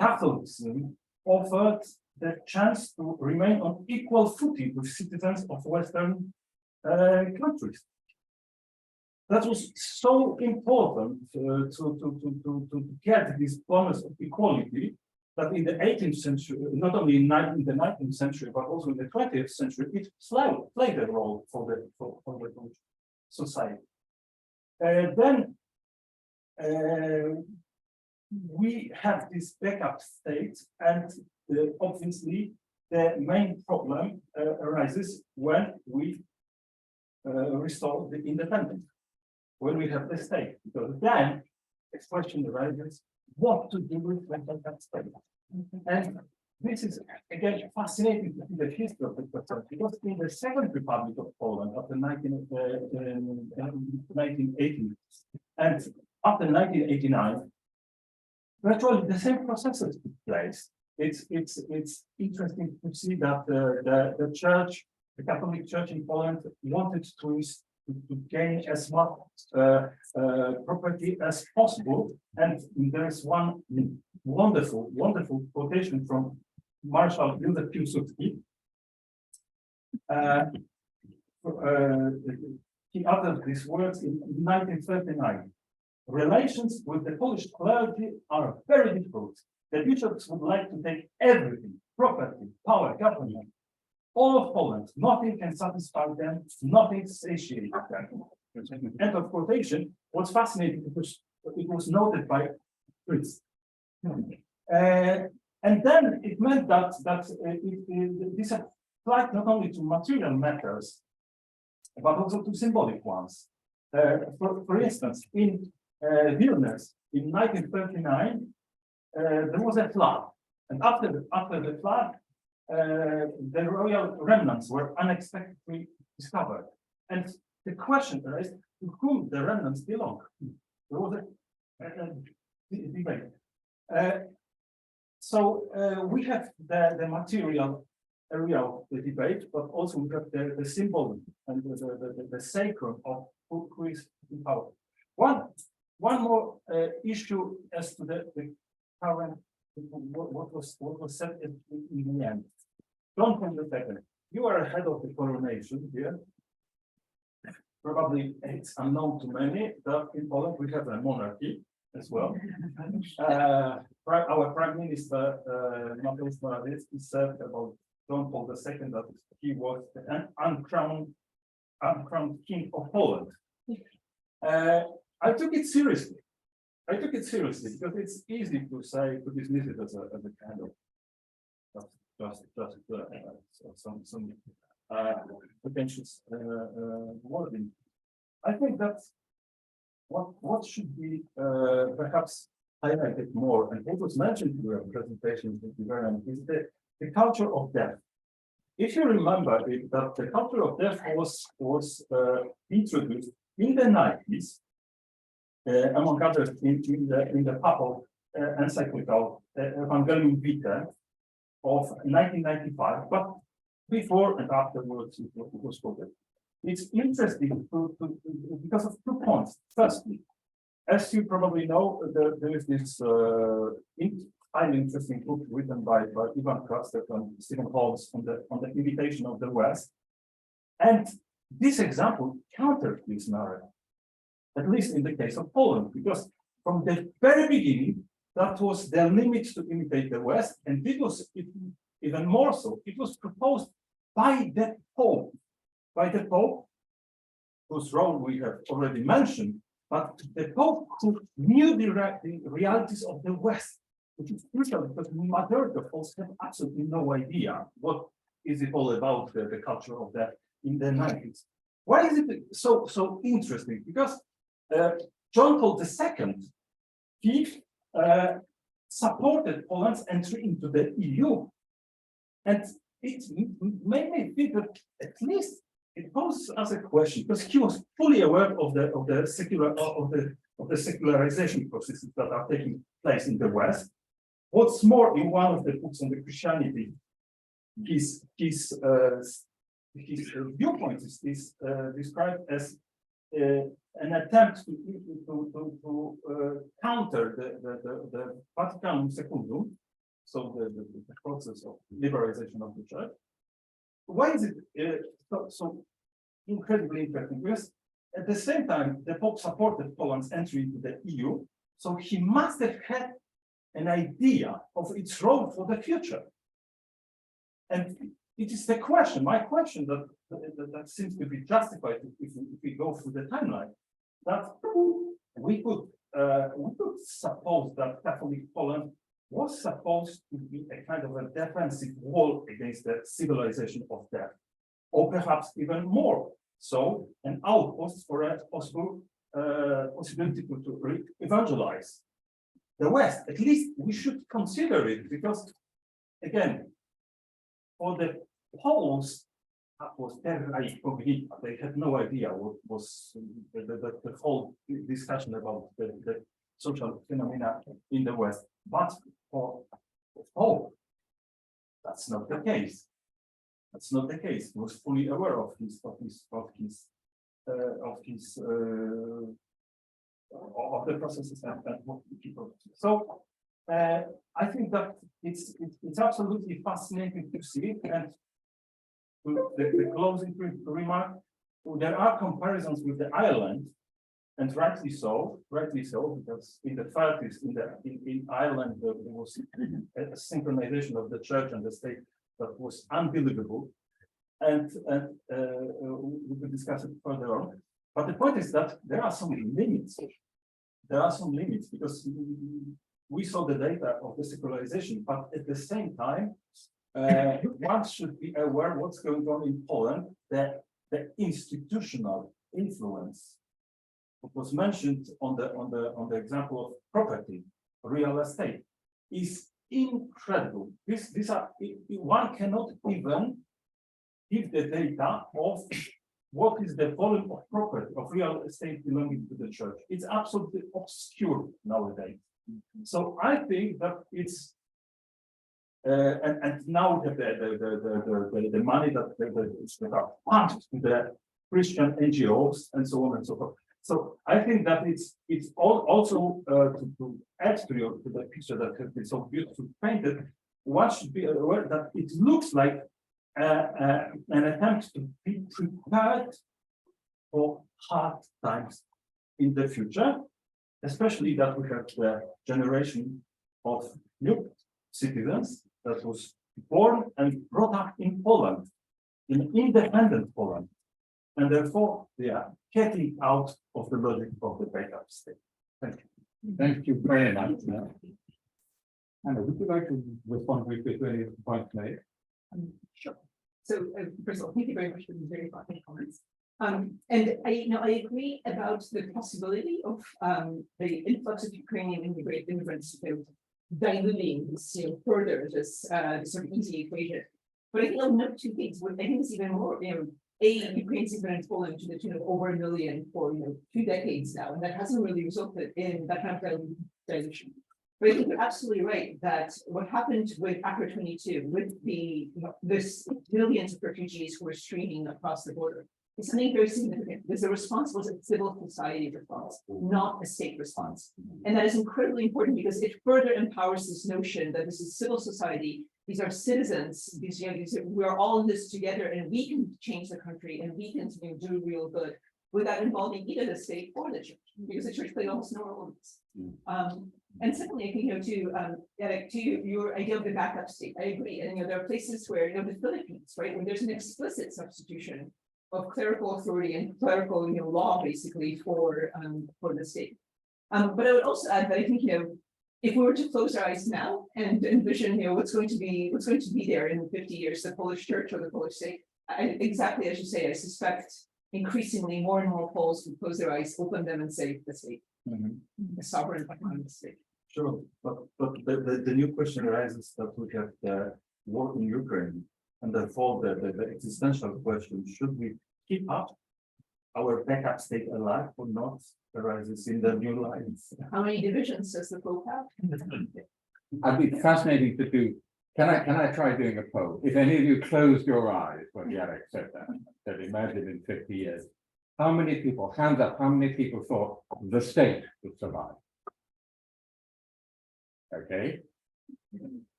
Catholicism offered the chance to remain on equal footing with citizens of Western countries. That was so important to get this bonus of equality that in the 18th century, not only in the 19th century, but also in the 20th century, it played a role for the society. Then we have this backup state, and obviously the main problem arises when we restore the independence, when we have the state, because then the question arises what to do with that state. And this is again fascinating to see the history of the question, because in the Second Republic of Poland after 1980 and after 1989, virtually the same processes took place. It's interesting to see that the church, the Catholic Church in Poland, wanted to gain as much property as possible, and there is one wonderful quotation from Marshal Józef Piłsudski. He uttered these words in 1939. Relations with the Polish clergy are very difficult. The bishops would like to take everything, property, power, government, all of Poland. Nothing can satisfy them, nothing satiates them. End of quotation was fascinating because it was noted by priests. And then it meant that this applied not only to material matters, but also to symbolic ones. For instance, in Vilnius in 1939, there was a flood, and after the flood, the royal remnants were unexpectedly discovered, and the question is to whom the remnants belong. There was a debate. So we have the material area of the debate, but also we have the symbol and the sacrum of who is in power. One more issue as to the current, what was said in the end. John Paul II, you are ahead of the coronation here. Probably it's unknown to many that in Poland we have a monarchy as well. Our Prime Minister, Mateusz Morawiecki, said about John Paul II that he was an uncrowned king of Poland. I took it seriously. Because it's easy to say, to dismiss it as a kind of some pretentious wording. I think that's what should be perhaps highlighted more, and what was mentioned in your presentation is the culture of death. If you remember that the culture of death was introduced in the 90s, among others in the papal encyclical Evangelium Vitae of 1995, but before and afterwards it was quoted. It's interesting because of 2 points. Firstly, as you probably know, there is this highly interesting book written by Ivan Krastev and Stephen Holmes on the invitation of the West, and this example countered this narrative, at least in the case of Poland, because from the very beginning, that was the limit to imitate the West, and it was even more so. It was proposed by the Pope, whose role we have already mentioned, but the Pope who knew the realities of the West, which is crucial because the majority of us have absolutely no idea what is it all about, the culture of that in the 90s. Why is it so interesting? Because John Paul II, he supported Poland's entry into the EU. And it made me think that at least it poses as a question, because he was fully aware of the secularization processes that are taking place in the West. What's more, in one of the books on the Christianity, his viewpoint is described as an attempt to counter the Vaticanum Secundum, so the process of liberalization of the church. Why is it so incredibly interesting? Because at the same time, the Pope supported Poland's entry into the EU, so he must have had an idea of its role for the future. And it is the question, my question that seems to be justified if we go through the timeline, that we could suppose that Catholic Poland was supposed to be a kind of a defensive wall against the civilization of death, or perhaps even more so, an outpost for a possible possibility to evangelize the West. At least we should consider it, because again, for the Poles, that was terra incognita. They had no idea what was the whole discussion about the social phenomena in the West. But for Pope, that's not the case. That's not the case. He was fully aware of the processes and what people. So I think that it's absolutely fascinating to see. And the closing remark, there are comparisons with the Ireland, and rightly so, because in the 30s in Ireland there was a synchronization of the church and the state that was unbelievable, and we could discuss it further on. But the point is that there are some limits. There are some limits, because we saw the data of the secularization, but at the same time, one should be aware what's going on in Poland, that the institutional influence. It was mentioned on the example of property, real estate, is incredible. These are, one cannot even give the data of what is the volume of property of real estate belonging to the church. It's absolutely obscure nowadays. So I think that it's and now we have the money that are pumped to the Christian NGOs and so on and so forth. So I think that it's also to add to the picture that has been so beautifully painted, one should be aware that it looks like an attempt to be prepared for hard times in the future, especially that we have the generation of new citizens that was born and brought up in Poland, in independent Poland, and therefore they are getting out of the logic of the backup state. Thank you. Thank you very much. Anna, would you like to respond briefly to any of the points made? Sure. So first of all, thank you very much for these very thoughtful comments. And I agree about the possibility of the influx of Ukrainian immigrants diluting this, further this sort of easy equation. But I think I'll note two things. What I think is even more, Ukrainians have been in Poland to the tune of over 1 million for 2 decades now, and that hasn't really resulted in that kind of dilution. But I think you're absolutely right that what happened with after 22, with the this millions of refugees who were streaming across the border, is something very significant, because the response was a civil society response, not a state response. And that is incredibly important, because it further empowers this notion that this is civil society. These are citizens. We're all in this together, and we can change the country, and we can do real good without involving either the state or the church, because the church played almost no role in this. And secondly, I think to your idea of the backup state, I agree. And there are places where the Philippines, right, when there's an explicit substitution of clerical authority and clerical law, basically for the state. But I would also add that I think if we were to close our eyes now and envision, what's going to be there in 50 years, the Polish church or the Polish state, exactly as you say, I suspect increasingly more and more Poles will close their eyes, open them and say the state, the sovereign autonomous state. Sure, but the new question arises that we have the war in Ukraine, and therefore the existential question, should we keep up our backup state alive or not, arises in the new lines. How many divisions does the Pope have? I'd be fascinating to do, can I try doing a poll? If any of you closed your eyes when Jarek said that imagine in 50 years, how many people, hands up, how many people thought the state would survive? Okay.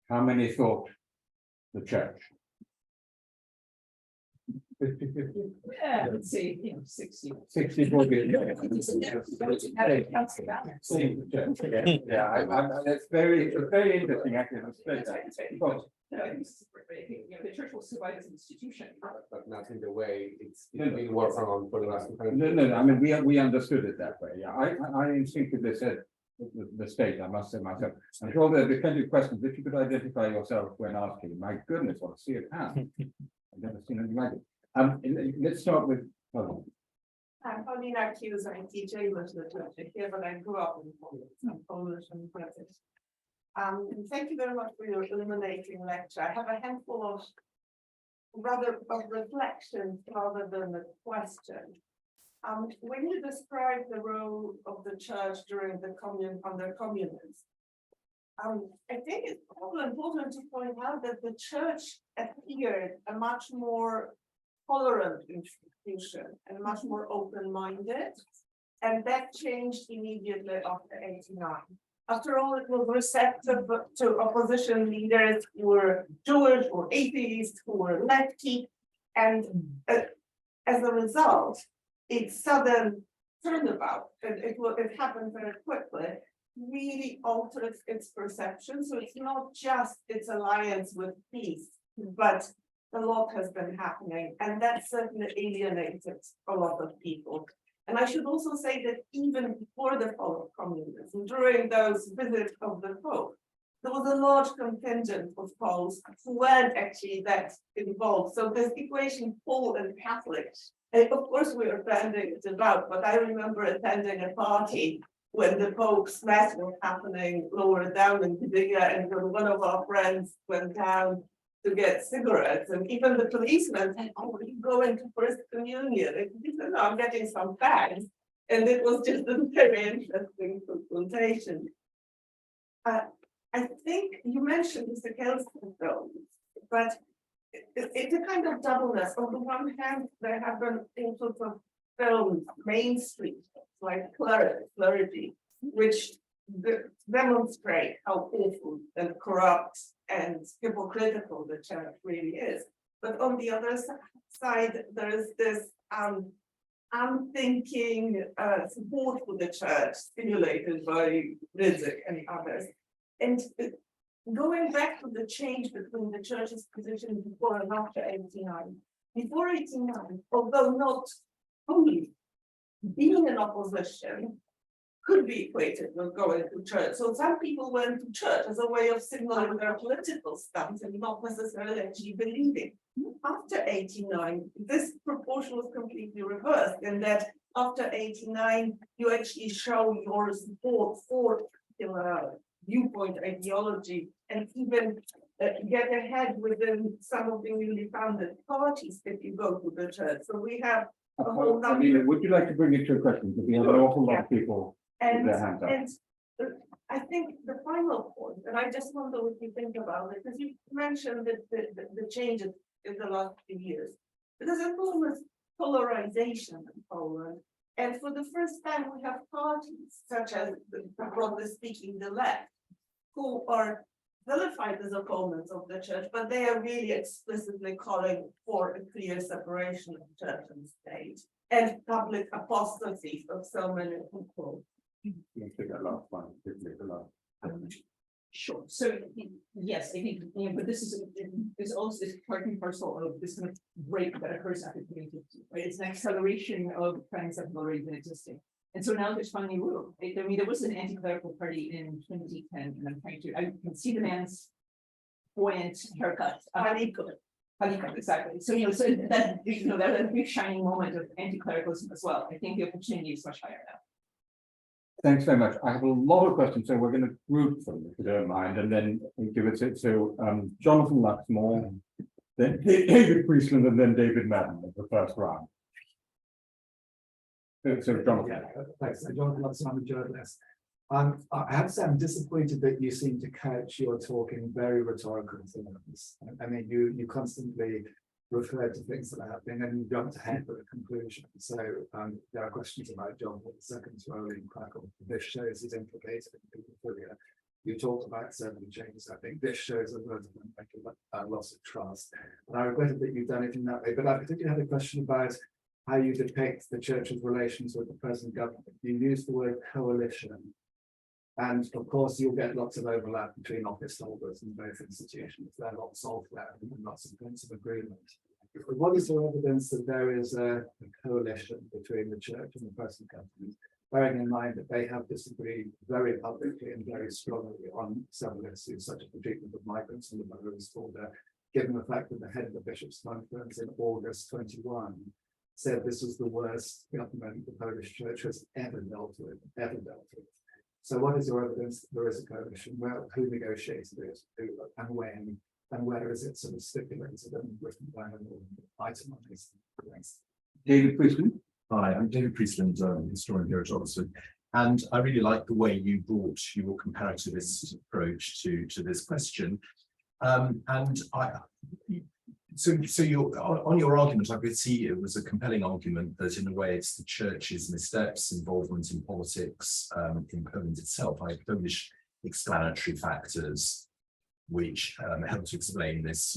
How many thought the church? 50-50? Yeah, let's say, 60. 60 will be. How do you count the balance? It's very interesting, actually. That's right, that's right. Because No, I think this is great. The church will survive as an institution. But not in the way it's been worked on for the last. No, I mean, we understood it that way, yeah, I instinctively said the state, I must say myself. I'm sure there'll be plenty of questions, if you could identify yourself when asking, my goodness, what a sea of hands. I've never seen anything like it. Let's start with, I'm Paulina Kuisz, I teach English literature here, but I grew up in Poland, I'm Polish and British. And thank you very much for your illuminating lecture. I have a handful of reflections rather than a question. When you describe the role of the church during the under communism, I think it's also important to point out that the church appeared a much more tolerant institution and much more open-minded, and that changed immediately after 89. After all, it was receptive to opposition leaders who were Jewish or atheists, who were lefty, and as a result, its sudden turnabout, it happened very quickly, really altered its perception. So it's not just its alliance with peace, but a lot has been happening, and that certainly alienated a lot of people. And I should also say that even before the fall of communism, during those visits of the Pope, there was a large contingent of Poles who weren't actually that involved. So this equation, Pole and Catholic, of course we are banding it about, but I remember attending a party when the Pope's mass was happening lower down in Gdynia, and when one of our friends went down to get cigarettes, and even the policeman said, "Oh, are you going to First Communion?" And he said, "No, I'm getting some bags." And it was just a very interesting confrontation. I think you mentioned the Discussants films, but it's a kind of doubleness. On the one hand, there have been all sorts of films, mainstream, like Clergy, which demonstrate how awful and corrupt and hypocritical the church really is. But on the other side, there is this unthinking support for the church, stimulated by music and others. And going back to the change between the church's position before and after 89. Before 89, although not only being in opposition could be equated with going to church. So some people went to church as a way of signaling their political stance and not necessarily actually believing. After 89, this proportion was completely reversed, in that after 89, you actually show your support for viewpoint ideology, and even get ahead within some of the newly founded parties if you go to the church. So we have a whole number. Alina, would you like to bring it to a question? Because we have an awful lot of people with their hands up. And I think the final point, and I just wonder what you think about it, because you mentioned that the changes in the last few years. There's enormous polarization in Poland. And for the first time, we have parties such as, broadly speaking, the left, who are vilified as opponents of the church, but they are really explicitly calling for a clear separation of church and state and public apostasy of so many people. Let's take that last one, quickly, the last. Sure. So yes, I think, but this is also this part and parcel of this kind of break that occurs after 2050, right? It's an acceleration of trends that have already been existing. And so now there's finally room. I mean, there was an anti-clerical party in 2010, and I'm trying to, I can see the man's buoyant haircut. Halikot, exactly. So, so that, that a big shining moment of anti-clericalism as well. I think the opportunity is much higher now. Thanks very much. I have a lot of questions, so we're going to group them if you don't mind, and then give it to Jonathan Luxmore, then David Priestland, and then David Madden as the first round. So Jonathan. Thanks. Jonathan Luxmore, I'm a journalist. I have to say I'm disappointed that you seem to couch your talk in very rhetorical terms. I mean, you constantly refer to things that are happening and you jumped ahead with a conclusion. So there are questions about John Paul II's role in Krakow. This shows he's implicated in pedophilia. You talked about several changes. I think this shows a loss of trust. And I regretted that you've done it in that way. But I particularly had a question about how you depict the church's relations with the present government. You use the word coalition. And of course, you'll get lots of overlap between office holders in both institutions. There are lots of that and lots of points of agreement. But what is the evidence that there is a coalition between the church and the present government, bearing in mind that they have disagreed very publicly and very strongly on several issues, such as the treatment of migrants and the Belarus border, given the fact that the head of the Bishops' Conference in August 21 said this was the worst government the Polish church has ever dealt with. So what is your evidence that there is a coalition? Well, who negotiated it, who, and when, and where is it sort of stipulated and written down and itemized? David Priestland. Hi, I'm David Priestland, historian here at Oxford, and I really like the way you brought your comparativist approach to this question. So you're, on your argument, I could see it was a compelling argument that in a way it's the church's missteps, involvement in politics in Poland itself, like Polish explanatory factors, which help to explain this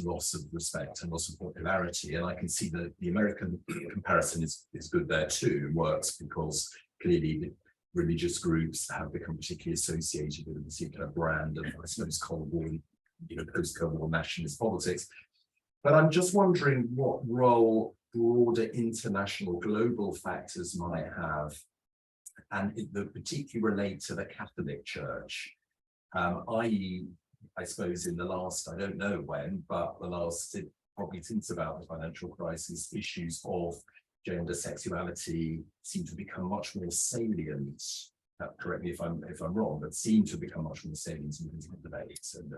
loss of respect and loss of popularity. And I can see that the American comparison is good there too, works because clearly the religious groups have become particularly associated with a particular brand of, I suppose, Cold War, post-Cold War nationalist politics. But I'm just wondering what role broader international global factors might have, and that particularly relate to the Catholic Church, i.e., I suppose in the last, I don't know when, but the last, probably since about the financial crisis, issues of gender, sexuality seem to become much more salient. Correct me if I'm wrong, but seem to become much more salient in political debates and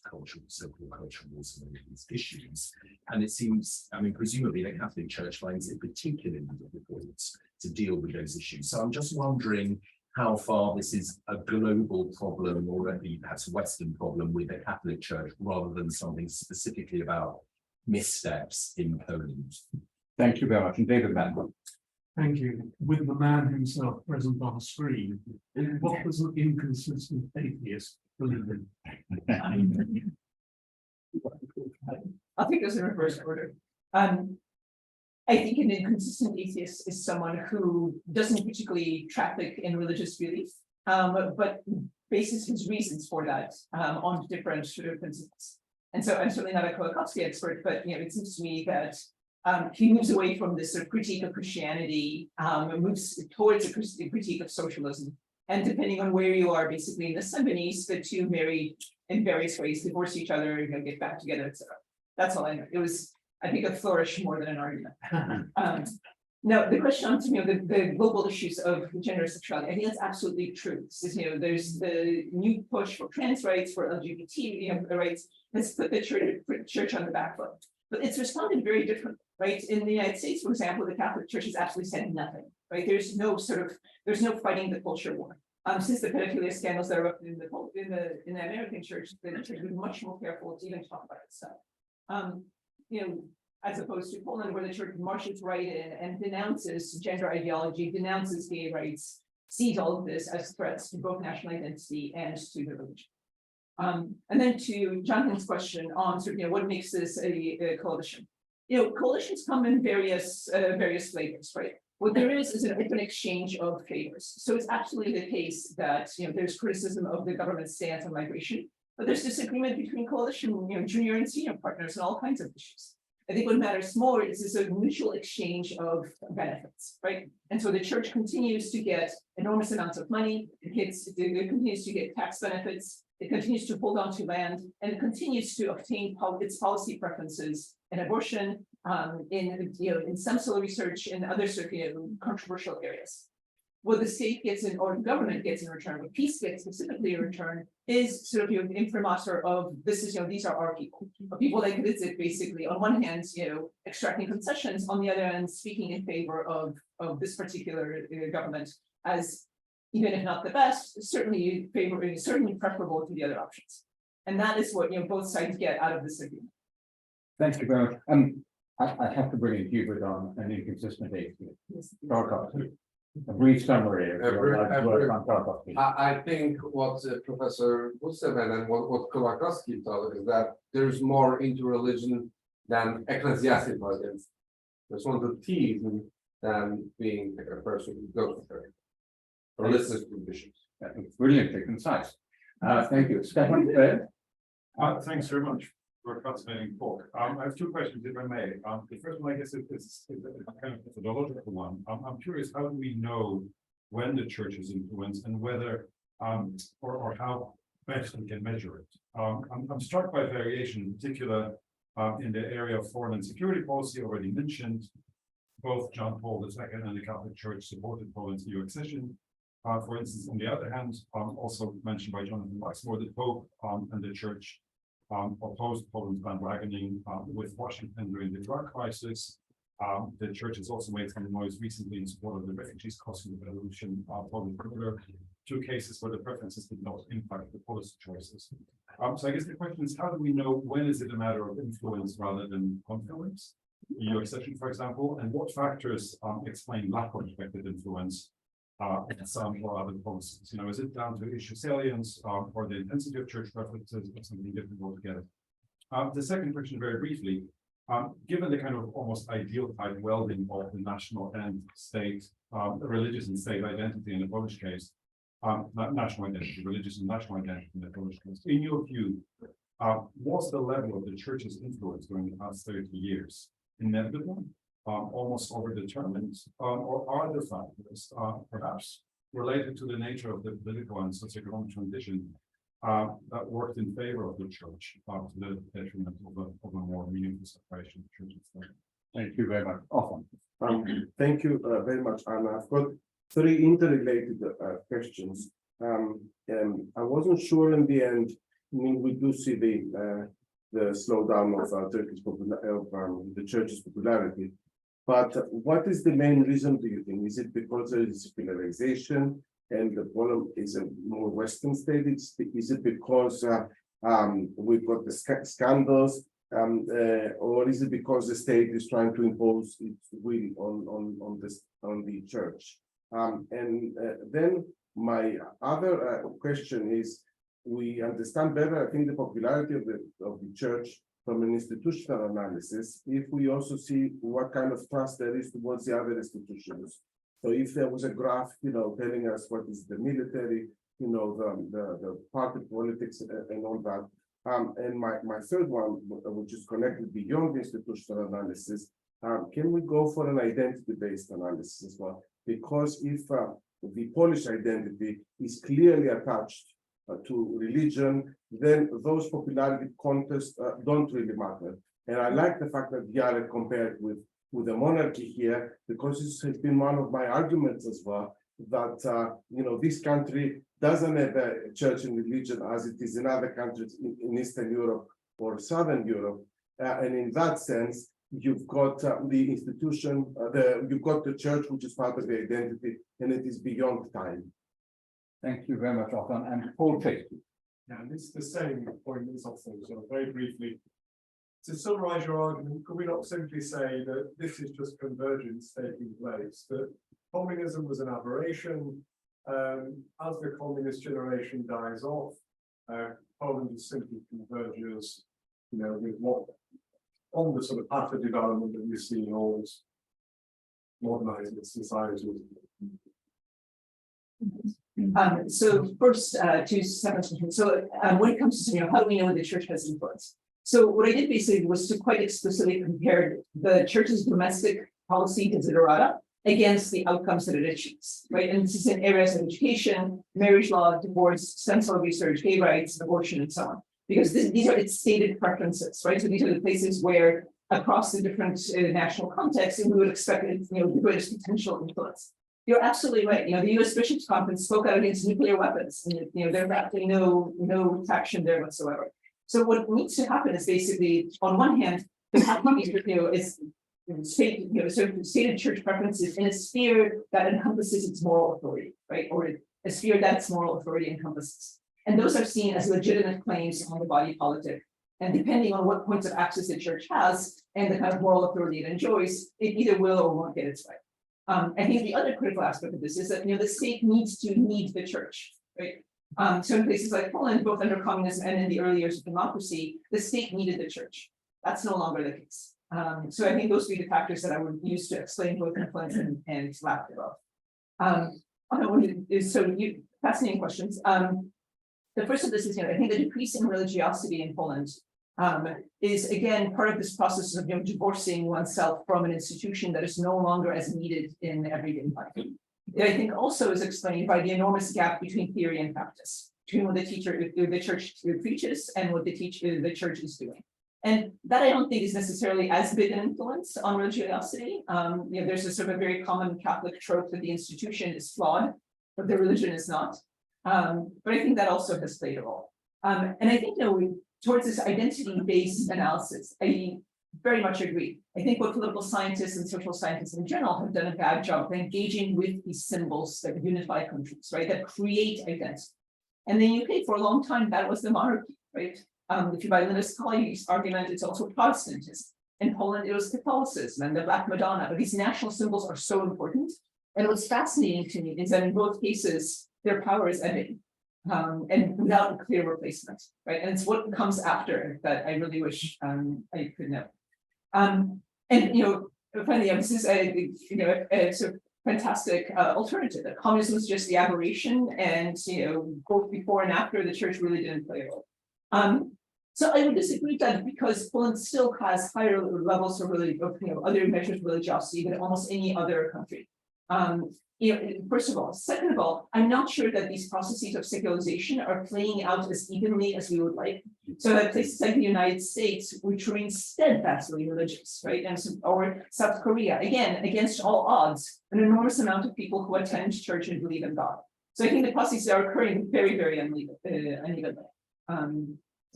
cultural, so-called cultural wars and these issues. And it seems, I mean, presumably the Catholic Church finds it particularly difficult to deal with those issues. So I'm just wondering how far this is a global problem, or perhaps a Western problem with the Catholic Church, rather than something specifically about missteps in Poland. Thank you very much. And David Madden. Thank you. With the man himself present on screen, what does an inconsistent atheist believe in? I'll take this in reverse order. I think an inconsistent atheist is someone who doesn't particularly traffic in religious belief, but bases his reasons for that on different principles. And so I'm certainly not a Kolakowski expert, but it seems to me that he moves away from this sort of critique of Christianity, moves towards a critique of socialism. And depending on where you are, basically in the Seventies, the two marry in various ways, divorce each other, get back together, etc. That's all I know. It was, I think, a flourish more than an argument. Now, the question on the global issues of gender sexuality, I think that's absolutely true. This is, there's the new push for trans rights, for LGBT rights, that's put the church on the back foot. But it's responded very differently, right? In the United States, for example, the Catholic Church has absolutely said nothing, right? There's no fighting the culture war. Since the pedophilia scandals that are up in the American church, the church has been much more careful to even talk about it stuff. As opposed to Poland, where the church marches right in and denounces gender ideology, denounces gay rights, sees all of this as threats to both national identity and to the religion. And then to Jonathan's question on what makes this a coalition. Coalitions come in various flavors, right? What there is an open exchange of favors. So it's absolutely the case that there's criticism of the government's stance on migration, but there's disagreement between coalition, junior and senior partners and all kinds of issues. I think what matters more is this sort of mutual exchange of benefits, right? And so the church continues to get enormous amounts of money, it continues to get tax benefits, it continues to hold on to land, and it continues to obtain its policy preferences in abortion, in stem cell research, and other sort of, controversial areas. What the state gets in, or the government gets in return, what peace gets specifically in return, is sort of imprimatur of this is, these are our people. People like visit basically, on one hand, extracting concessions, on the other hand, speaking in favor of this particular government as, even if not the best, certainly certainly preferable to the other options. And that is what both sides get out of this agreement. Thank you very much. I have to bring in Hubert on an inconsistent atheist. Tarkovsky. A brief summary of your life's work on Tarkovsky. I think what Professor Busse and what Kolakowski told is that there's more into religion than ecclesiastical audience. There's one to tease than being a person who goes to church or listens to bishops. Brilliantly concise. Thank you. Stefan, Thanks very much for a fascinating talk. I have two questions, if I may. The first one, I guess, is a kind of methodological one. I'm curious, how do we know when the church is influenced and whether, or how best we can measure it? I'm struck by variation, in particular, in the area of foreign and security policy already mentioned. Both John Paul II and the Catholic Church supported Poland's EU accession. For instance, on the other hand, also mentioned by Jonathan Waxmore, the Pope and the Church opposed Poland's bandwagoning with Washington during the drug crisis. The church has also made some noise recently in support of the refugees crossing the Belarusian Poland border, two cases where the preferences did not impact the policy choices. So I guess the question is, how do we know when is it a matter of influence rather than confluence? EU accession, for example, and what factors explain lack of expected influence in some or other policies? Is it down to issue salience or the intensity of church preferences or something different altogether? The second question, very briefly, given the kind of almost ideal type welding of the national and state, religious and state identity in the Polish case, not national identity, religious and national identity in the Polish case, in your view, what's the level of the church's influence during the past 30 years? Inevitable? Almost overdetermined, or are there factors, perhaps related to the nature of the political and socioeconomic transition that worked in favor of the church to the detriment of a more meaningful separation of church and state? thank you very much. Often. Thank you very much, Anna. I've got three interrelated questions. And I wasn't sure in the end. I mean, we do see the slowdown of Turkish the church's popularity. But what is the main reason, do you think? Is it because there is secularization and the Poland is a more Western state? Is it because we've got the scandals, or is it because the state is trying to impose its will on the church? Then my other question is, we understand better, I think, the popularity of the church from an institutional analysis, if we also see what kind of trust there is towards the other institutions. So if there was a graph, telling us what is the military, the party politics and all that. And my third one, which is connected beyond institutional analysis, can we go for an identity-based analysis as well? Because if the Polish identity is clearly attached to religion, then those popularity contests don't really matter. And I like the fact that Jarek compared with the monarchy here, because this has been one of my arguments as well, that this country doesn't have a church and religion as it is in other countries in Eastern Europe or Southern Europe. And in that sense, you've got the institution, you've got the church, which is part of the identity, and it is beyond time. Thank you very much, Often. And Paul Chase. Yeah, and it's the same point as often, so very briefly. To summarize your argument, could we not simply say that this is just convergence taking place, that communism was an aberration, as the communist generation dies off, Poland just simply converges, with what, on the sort of path of development that we see in all modernizing societies. So first, to seven. So when it comes to how do we know the church has influence? So what I did basically was to quite explicitly compare the church's domestic policy desiderata against the outcomes that it achieves, right? And this is in areas of education, marriage law, divorce, stem cell research, gay rights, abortion, and so on. Because these are its stated preferences, right? So these are the places where across the different national contexts, we would expect it, the greatest potential influence. You're absolutely right. The U.S. Bishops' Conference spoke out against nuclear weapons, and there's actually no traction there whatsoever. So what needs to happen is basically, on one hand, the stated church preferences in a sphere that encompasses its moral authority, right? Or a sphere that its moral authority encompasses. And those are seen as legitimate claims on the body politic. And depending on what points of access the church has and the kind of moral authority it enjoys, it either will or won't get its way. I think the other critical aspect of this is that the state needs to need the church, right? So in places like Poland, both under communism and in the early years of democracy, the state needed the church. That's no longer the case. So I think those would be the factors that I would use to explain both influence and lack thereof. Fascinating questions. The first of this is, I think the decrease in religiosity in Poland is again part of this process of divorcing oneself from an institution that is no longer as needed in everyday life. It, I think, also is explained by the enormous gap between theory and practice, between what the church preaches and what the church is doing. And that I don't think is necessarily as big an influence on religiosity. There's a sort of a very common Catholic trope that the institution is flawed, but the religion is not. But I think that also has played a role. And I think towards this identity-based analysis, I very much agree. I think what political scientists and social scientists in general have done a bad job of engaging with these symbols that unify countries, right? That create identity. And in the UK for a long time, that was the monarchy, right? If you buy Linus Colley's argument, it's also Protestantism. In Poland, it was Catholicism and the Black Madonna. But these national symbols are so important. And what's fascinating to me is that in both cases, their power is ebbing. And without a clear replacement, right? And it's what comes after that I really wish I could know. And finally, this is a sort of fantastic alternative. That communism was just the aberration, and both before and after, the church really didn't play a role. So I would disagree that because Poland still has higher levels of other measures of religiosity than almost any other country. First of all. Second of all, I'm not sure that these processes of secularization are playing out as evenly as we would like. So that places like the United States, which remain steadfastly religious, right? Or South Korea, again, against all odds, an enormous amount of people who attend church and believe in God. So I think the processes are occurring very, very unevenly. So I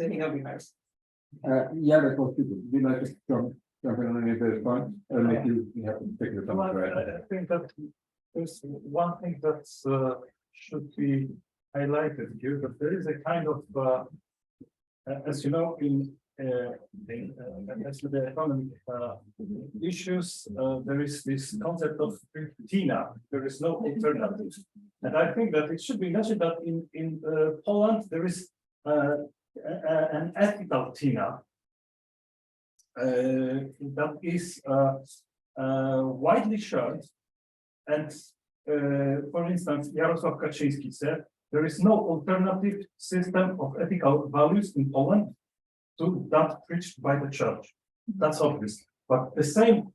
think that would be my response. Jarek, would you like to jump in on any of those points? Only if you have to take the time. I think that there's one thing that should be highlighted here, that there is a kind of, as you know, as with the economic issues, there is this concept of TINA. There is no alternative, and I think that it should be mentioned that in Poland there is an ethical TINA that is widely shared. And for instance, Jarosław Kaczyński said, there is no alternative system of ethical values in Poland to that preached by the church. That's obvious. But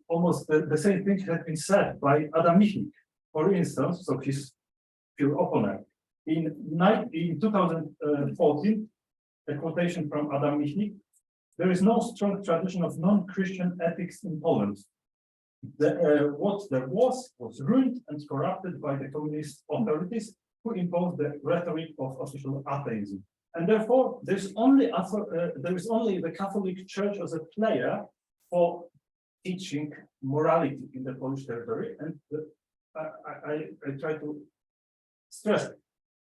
almost the same thing has been said by Adam Michnik, for instance, so his pure opponent. In 2014, a quotation from Adam Michnik, there is no strong tradition of non-Christian ethics in Poland. What there was ruined and corrupted by the communist authorities who imposed the rhetoric of official atheism. And therefore, there is only the Catholic Church as a player for teaching morality in the Polish territory. And I try to stress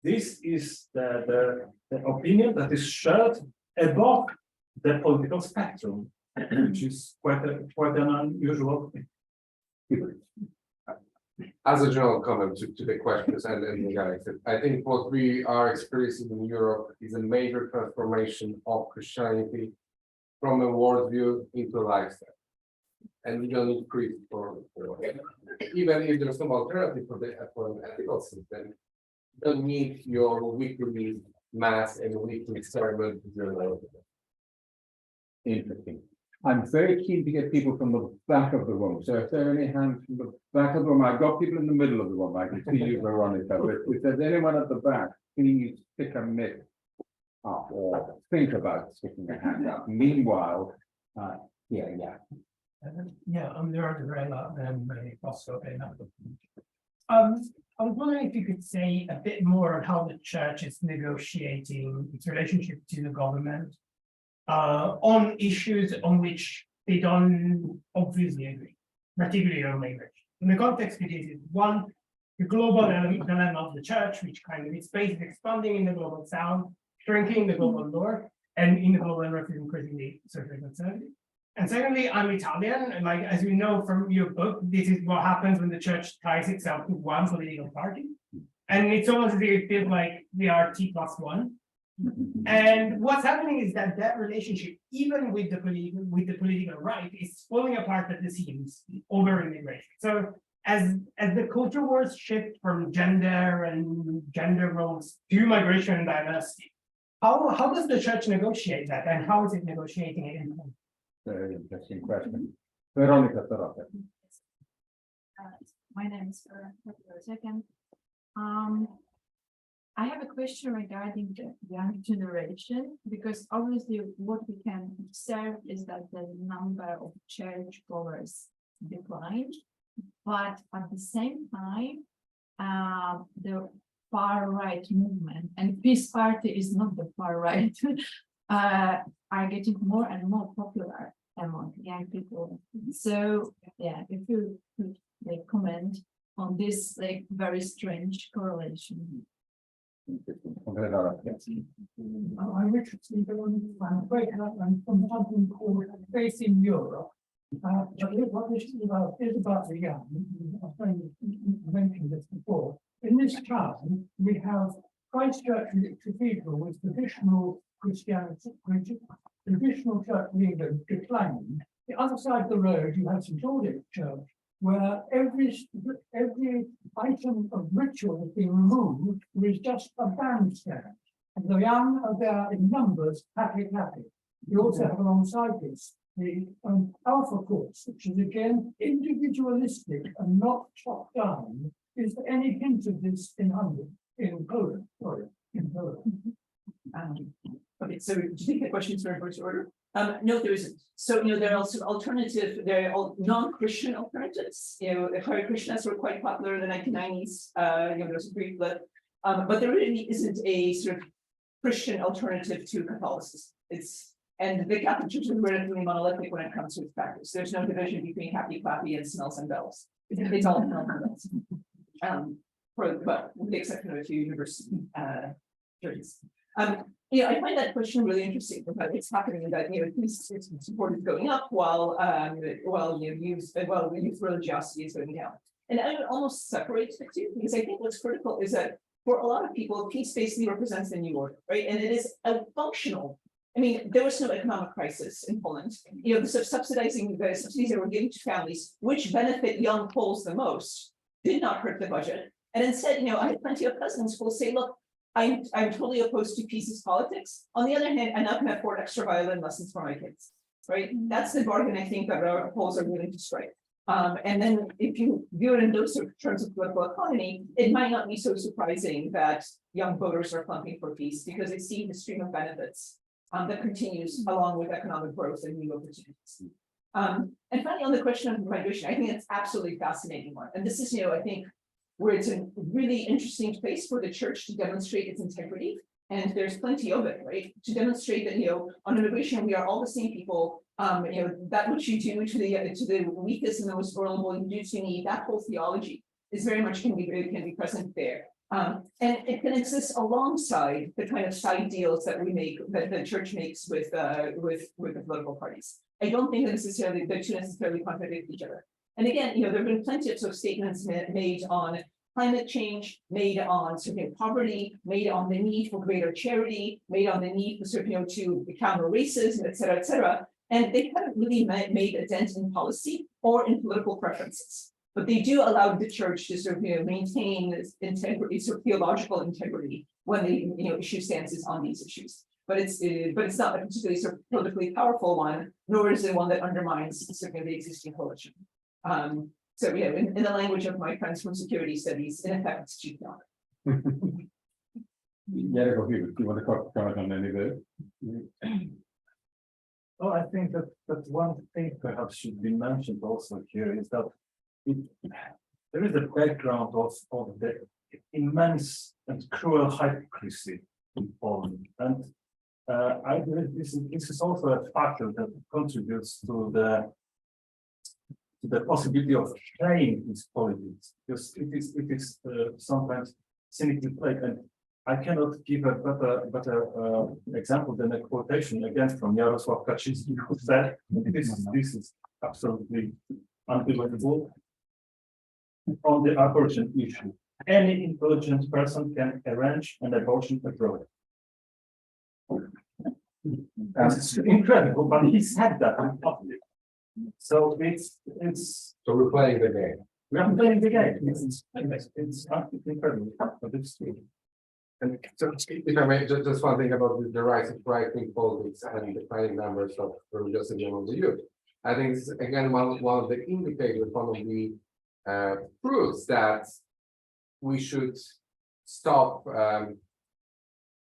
this is the opinion that is shared above the political spectrum, which is quite an unusual thing. As a general comment to the questions and the guys, I think what we are experiencing in Europe is a major transformation of Christianity from a worldview into a lifestyle. And we don't need priests for even if there's some alternative for an ethical system, you don't need your weekly mass and weekly sermon to Interesting. I'm very keen to get people from the back of the room. So if there are any hands from the back of the room, I've got people in the middle of the room. I can see you, Veronica. But if there's anyone at the back, can you stick a mic up or think about sticking a hand up? Meanwhile, yeah. Yeah, I'm Liberalna and also I was wondering if you could say a bit more on how the church is negotiating its relationship to the government on issues on which they don't obviously agree, particularly on migration. In the context it is one, the global element of the church, which kind of its space is expanding in the global south, shrinking in the global north, and in the global north is increasingly socially conservative. And secondly, I'm Italian, and like as you know from your book, this is what happens when the church ties itself to one political party. And it's almost as if it feels like we are T+1. And what's happening is that relationship, even with the political right, is falling apart at the seams over immigration. So as the culture wars shift from gender and gender roles to migration and diversity, how does the church negotiate that, and how is it negotiating it in? Very interesting question. Veronica, start off. My name is Veronica. I have a question regarding the young generation, because obviously what we can observe is that the number of church goers declined, but at the same time, the far right movement, and Peace Party is not the far right, are getting more and more popular among young people. So yeah, if you could like comment on this like very strange correlation. I'm Richard Stephen, I'm from something called Face in Europe. What this is about the young. I mentioned this before. In this town, we have Christchurch Cathedral with traditional Christianity, traditional church of England declining. The other side of the road, you have St. George's Church, where every item of ritual has been removed. There is just a bandstand, and the young are there in numbers, happy. You also have alongside this the Alpha course, which is again individualistic and not top down. Is there any hint of this in Hungary, in Poland? Sorry, in Poland. Okay, so do you think the questions are in reverse order? No, there isn't. So, there are also alternative, there are all non-Christian alternatives. The Hare Krishnas were quite popular in the 1990s. There was a brief blip, but there really isn't a sort of Christian alternative to Catholicism. And the Catholic Church is relatively monolithic when it comes to its practice. There's no division between happy, clappy, and smells and bells. It's all bells. But with the exception of a few university churches. I find that question really interesting because it's happening in that peace support is going up while youth religiosity is going down. And I would almost separate the two, because I think what's critical is that for a lot of people, peace basically represents the new order, right? And it is a functional. I mean, there was no economic crisis in Poland. The subsidizing the subsidies that were given to families, which benefit young Poles the most, did not hurt the budget. And instead, I had plenty of cousins who will say, look, I'm totally opposed to peace's politics. On the other hand, I'm not going to afford extra violin lessons for my kids, right? That's the bargain I think that our Poles are willing to strike. And then if you view it in those sort of terms of political economy, it might not be so surprising that young voters are plumping for peace because they see the stream of benefits that continues along with economic growth and new opportunities. And finally, on the question of migration, I think it's absolutely fascinating one. And this is, I think, where it's a really interesting place for the church to demonstrate its integrity. And there's plenty of it, right? To demonstrate that, on immigration, we are all the same people. That which you do to the weakest and the most vulnerable, you do to me, that whole theology is very much can be present there. And it can exist alongside the kind of side deals that we make, that the church makes with the political parties. I don't think necessarily the two necessarily contradict each other. And again, there have been plenty of statements made on climate change, made on certain poverty, made on the need for greater charity, made on the need for to counter racism, et cetera, and they haven't really made a dent in policy or in political preferences. But they do allow the church to maintain this integrity, theological integrity when they issue stances on these issues. but it's not a particularly sort of politically powerful one, nor is it one that undermines certainly the existing coalition. So, you know, in the language of my friends from security studies, in effect, it's cheap talk. Yeah, go Hubert, do you want to comment on any of those? Well, I think that one thing perhaps should be mentioned also here is that there is a background of the immense and cruel hypocrisy in Poland. And I believe this is also a factor that contributes to the possibility of playing these politics, because it is sometimes cynically played. And I cannot give a better example than a quotation again from Jarosław Kaczyński, who said, this is absolutely unbelievable, on the abortion issue. Any intelligent person can arrange an abortion abroad. It's incredible, but he said that in public. So it's So we're playing the game. we are playing the game. It's incredible, but it's true. And so, if I may, just one thing about the rise of right-wing politics and the declining numbers of religiosity among the youth. I think this is again one of the indicators, one of the proofs that we should stop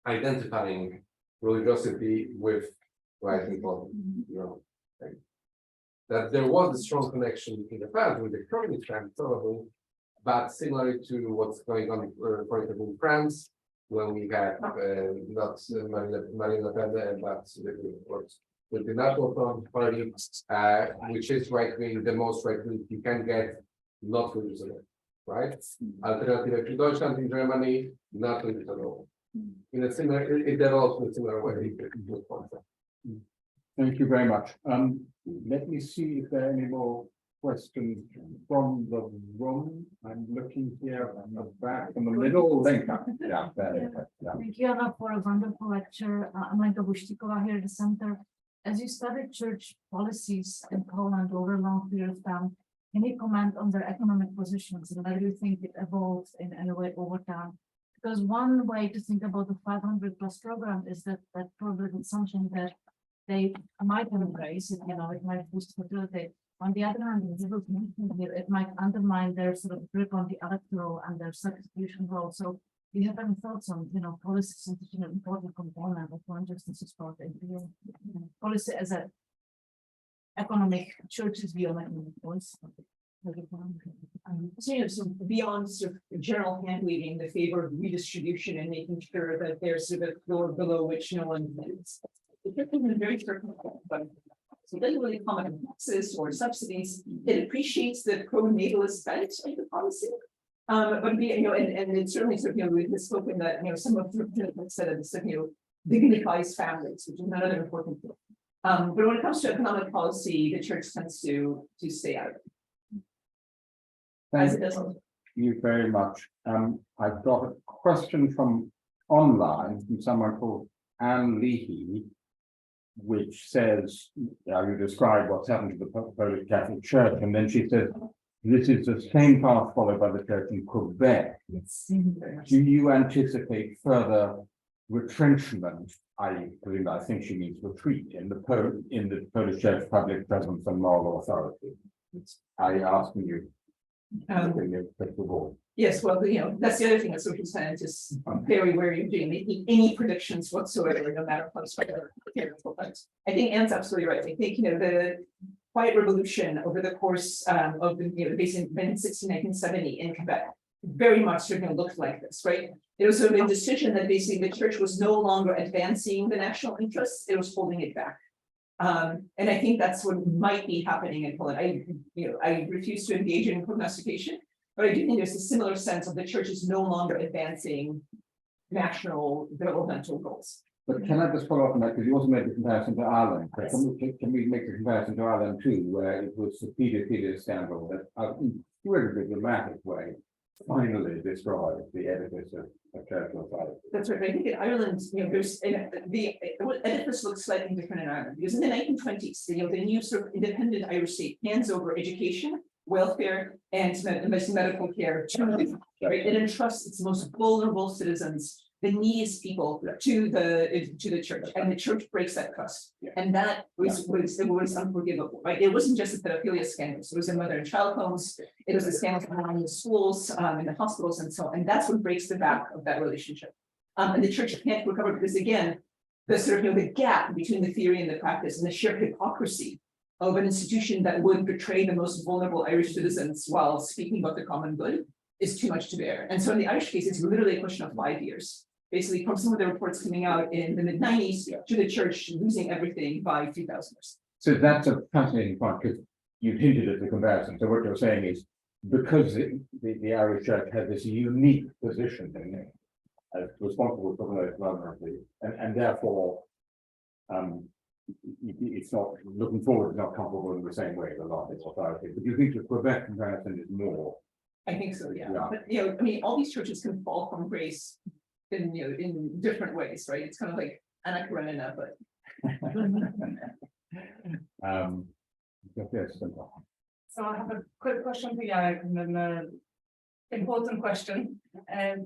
identifying religiosity with right-wing politics. You know, like, that there was a strong connection in the past with the communist times, probably, but similar to what's going on, for example, in France, when we have not Marine Le Pen, but with the National Front Party, which is right-wing, the most right-wing you can get, not religious at all, right? Alternative to Deutschland in Germany, not religious at all. In a similar, it develops in a similar way. Thank you very much. Let me see if there are any more questions from the room. I'm looking here on the back, in the middle, Lenka. Yeah, there. Yeah. Thank you, Anna, for a wonderful lecture. I'm Lenka Bushtikova here at the center. As you studied church policies in Poland over a long period of time, can you comment on their economic positions and whether you think it evolved in any way over time? Because one way to think about the 500+ program is that probably the assumption that they might embrace it, you know, it might boost fertility. On the other hand, it might undermine their sort of grip on the electoral and their substitution role. So do you have any thoughts on, you know, policy as an important component of one justice support and policy as an economic church's view on economic policy? So, you know, so beyond sort of general hand waving the favor of redistribution and making sure that there's sort of a floor below which no one is. It's very certain, but so it doesn't really comment on taxes or subsidies. It appreciates the pro-natalist bent of the policy. But you know, and it certainly sort of, you know, we've spoken that, you know, some of the said of this, you know, dignifies families, which is another important thing. But when it comes to economic policy, the church tends to stay out of it. As it Thank doesn't. you very much. I've got a question from online from someone called Anne Leahy, which says, you describe what's happened to the Polish Catholic Church, and then she says, this is the same path followed by the church in Quebec. Do you anticipate further retrenchment? I think she means retreat in the Polish Church public presence and moral authority. I ask you. Yes, well, you know, that's the other thing that social scientists are very wary of doing, making any predictions whatsoever, no matter how speculative. I think Anne's absolutely right. I think, you know, the quiet revolution over the course of the, you know, basically in 1970 in Quebec very much certainly looked like this, right? It was sort of a decision that basically the church was no longer advancing the national interests, it was holding it back. And I think that's what might be happening in Poland. I refuse to engage in prognostication, but I do think there's a similar sense of the church is no longer advancing national developmental goals. But can I just follow up on that, because you also made the comparison to Ireland. Can we make a comparison to Ireland too, where it was the pedophile scandal that in a very dramatic way finally destroyed the edifice of church authority. That's right. I think in Ireland, you know, there's the edifice looks slightly different in Ireland because in the 1920s, you know, the new sort of independent Irish state hands over education, welfare, and medical care to right? It entrusts its most vulnerable citizens the neediest people to the church, and the church breaks that trust. And that was unforgivable, right? It wasn't just the pedophilia scandals, it was the mother and child homes, it was the scandals around the schools, in the hospitals and so on, and that's what breaks the back of that relationship. And the church can't recover because again, the sort of, the gap between the theory and the practice and the sheer hypocrisy of an institution that would betray the most vulnerable Irish citizens while speaking about the common good is too much to bear. And so in the Irish case, it's literally a question of 5 years. Basically, from some of the reports coming out in the mid-90s to the church losing everything by 2000. So that's a fascinating point, because you've hinted at the comparison. So what you're saying is, because the Irish church has this unique position in it, as responsible for the most vulnerable, and therefore, it's not looking forward, it's not comfortable in the same way as a lot of its authority. But you think the Quebec comparison is more? I think so, yeah. Yeah. But I mean, all these churches can fall from grace in in different ways, right? It's kind of like Anna Karenina, but Yes. So I have a quick question for Jarek and then an important question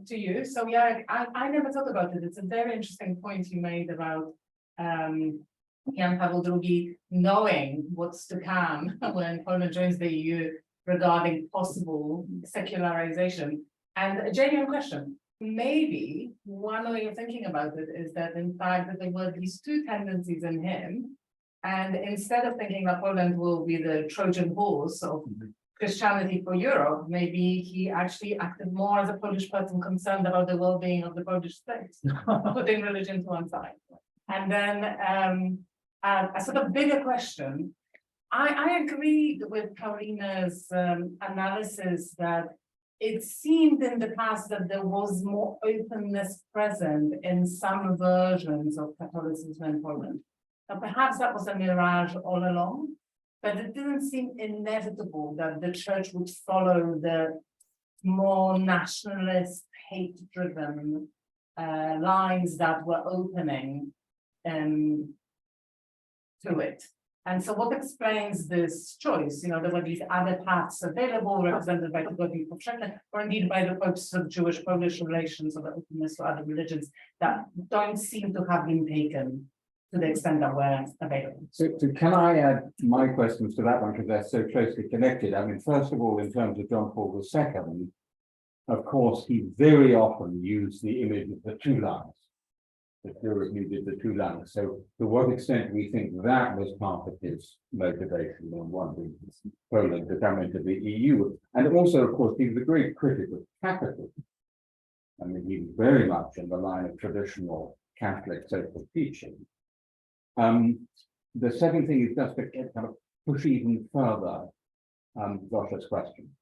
to you. So Jarek, I never thought about it. It's a very interesting point you made about Jan Paweł II knowing what's to come when Poland joins the EU regarding possible secularization. And a genuine question, maybe one way of thinking about it is that in fact that there were these two tendencies in him. And instead of thinking that Poland will be the Trojan horse of Christianity for Europe, maybe he actually acted more as a Polish person concerned about the well-being of the Polish state, putting religion to one side. And then a sort of bigger question. I agreed with Karina's analysis that it seemed in the past that there was more openness present in some versions of Catholicism in Poland. Now, perhaps that was a mirage all along, but it didn't seem inevitable that the church would follow the more nationalist, hate-driven lines that were opening to it. And so what explains this choice? There were these other paths available, represented by Tygodnik Powszechny, or indeed by the Pope's Jewish-Polish relations or the openness to other religions that don't seem to have been taken to the extent that were available. So can I add my questions to that one, because they're so closely connected? I mean, first of all, in terms of John Paul II, of course, he very often used the image of the two lines. The Europe needed the two lines. So to what extent we think that was part of his motivation in wanting Poland to come into the EU. And also, of course, he was a great critic of capitalism. I mean, he was very much in the line of traditional Catholic social teaching. The second thing is just to kind of push even further Zosia's question.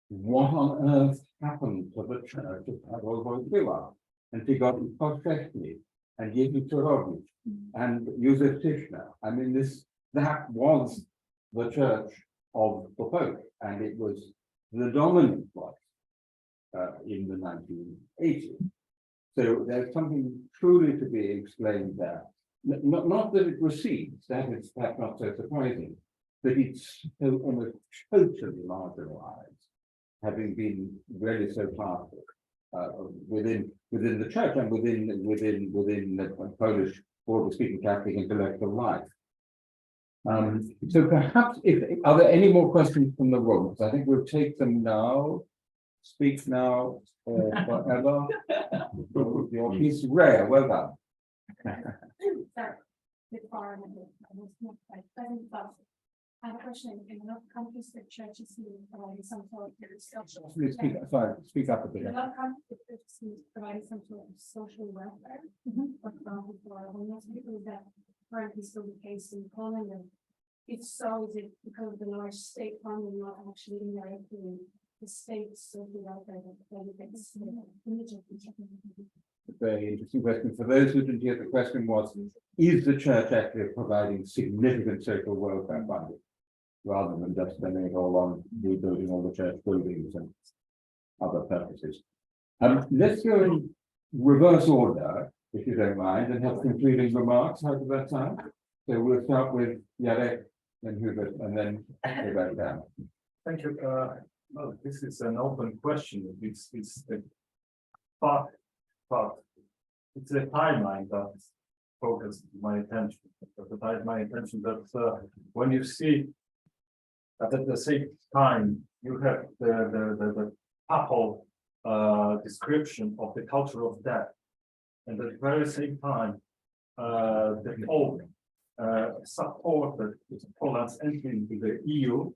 What on earth happened to the church of Kultura and Tygodnik Powszechny and Jerzy Czorowicz and Józef Tischner? I mean, that was the church of the Pope, and it was the dominant voice in the 1980s. So there's something truly to be explained there. Not that it recedes, that is perhaps not so surprising, but it's so almost totally marginalized, having been really so powerful within the church and within the Polish, broadly speaking, Catholic intellectual life. So perhaps, are there any more questions from the room? I think we'll take them now. Speak now or forever. Your piece is rare. Well done. I have a question. In a lot of countries, the churches providing some sort of Please speak up a bit. In a lot of countries, the churches providing some sort of social welfare. For example, for homeless people, that currently still the case in Poland. And if so, is it because of the large state funding, not actually indirectly the state's social welfare that benefits the religion? Very interesting question. For those who didn't hear, the question was, is the church actually providing significant social welfare funding rather than just spending it all on rebuilding all the church buildings and other purposes? Let's go in reverse order, if you don't mind, and have concluding remarks. How does that sound? So we'll start with Jarek, then Hubert, and then go back down. Thank you. Well, this is an open question. But but it's a timeline that focused my attention. That when you see that at the same time you have the papal description of the culture of death, and at the very same time the Pope supported Poland's entry into the EU.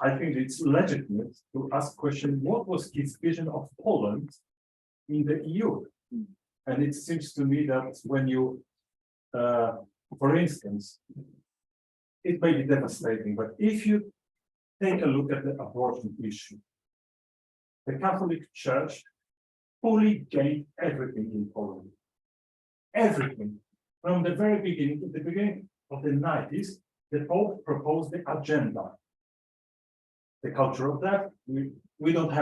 I think it's legitimate to ask question, what was his vision of Poland in the EU? And it seems to me that when you, for instance, it may be devastating, but if you take a look at the abortion issue, the Catholic Church fully gained everything in Poland. Everything. From the very beginning, at the beginning of the 90s, the Pope proposed the agenda. The culture of death, we don't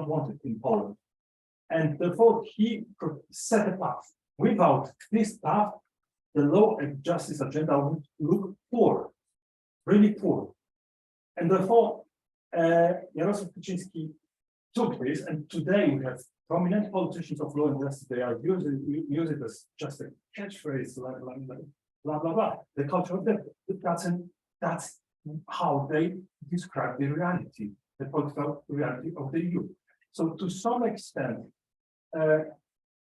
want it in Poland. And therefore he set a path. Without this path, the law and justice agenda would look poor, really poor. And therefore, Jarosław Kaczyński took this, and today we have prominent politicians of law and justice. They are use it as just a catchphrase, blah blah blah. The culture of death. That's how they describe the reality, the political reality of the EU. So to some extent,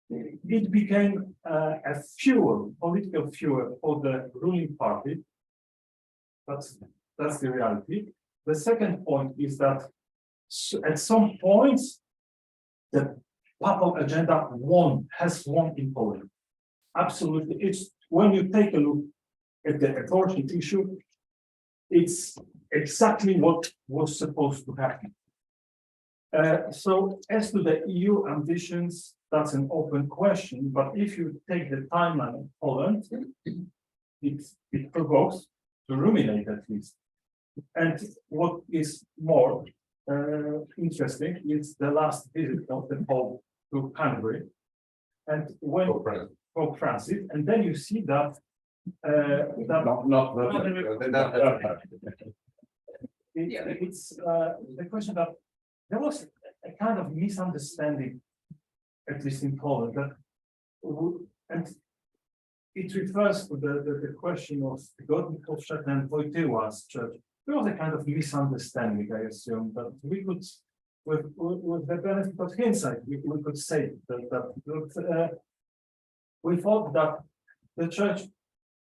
it became a fuel, political fuel for the ruling party. That's the reality. The second point is that at some points, the papal agenda has won in Poland. Absolutely. It's when you take a look at the abortion issue, it's exactly what was supposed to happen. So as to the EU ambitions, that's an open question, but if you take the timeline of Poland, it provokes to ruminate at least. And what is more interesting is the last visit of the Pope to Hungary, and when Pope Francis, and then you see that it's the question that there was a kind of misunderstanding, at least in Poland, that and it refers to the question of Godnikowszak and Wojtyła's church. There was a kind of misunderstanding, I assume, that we could, with the benefit of hindsight, we could say that we thought that the church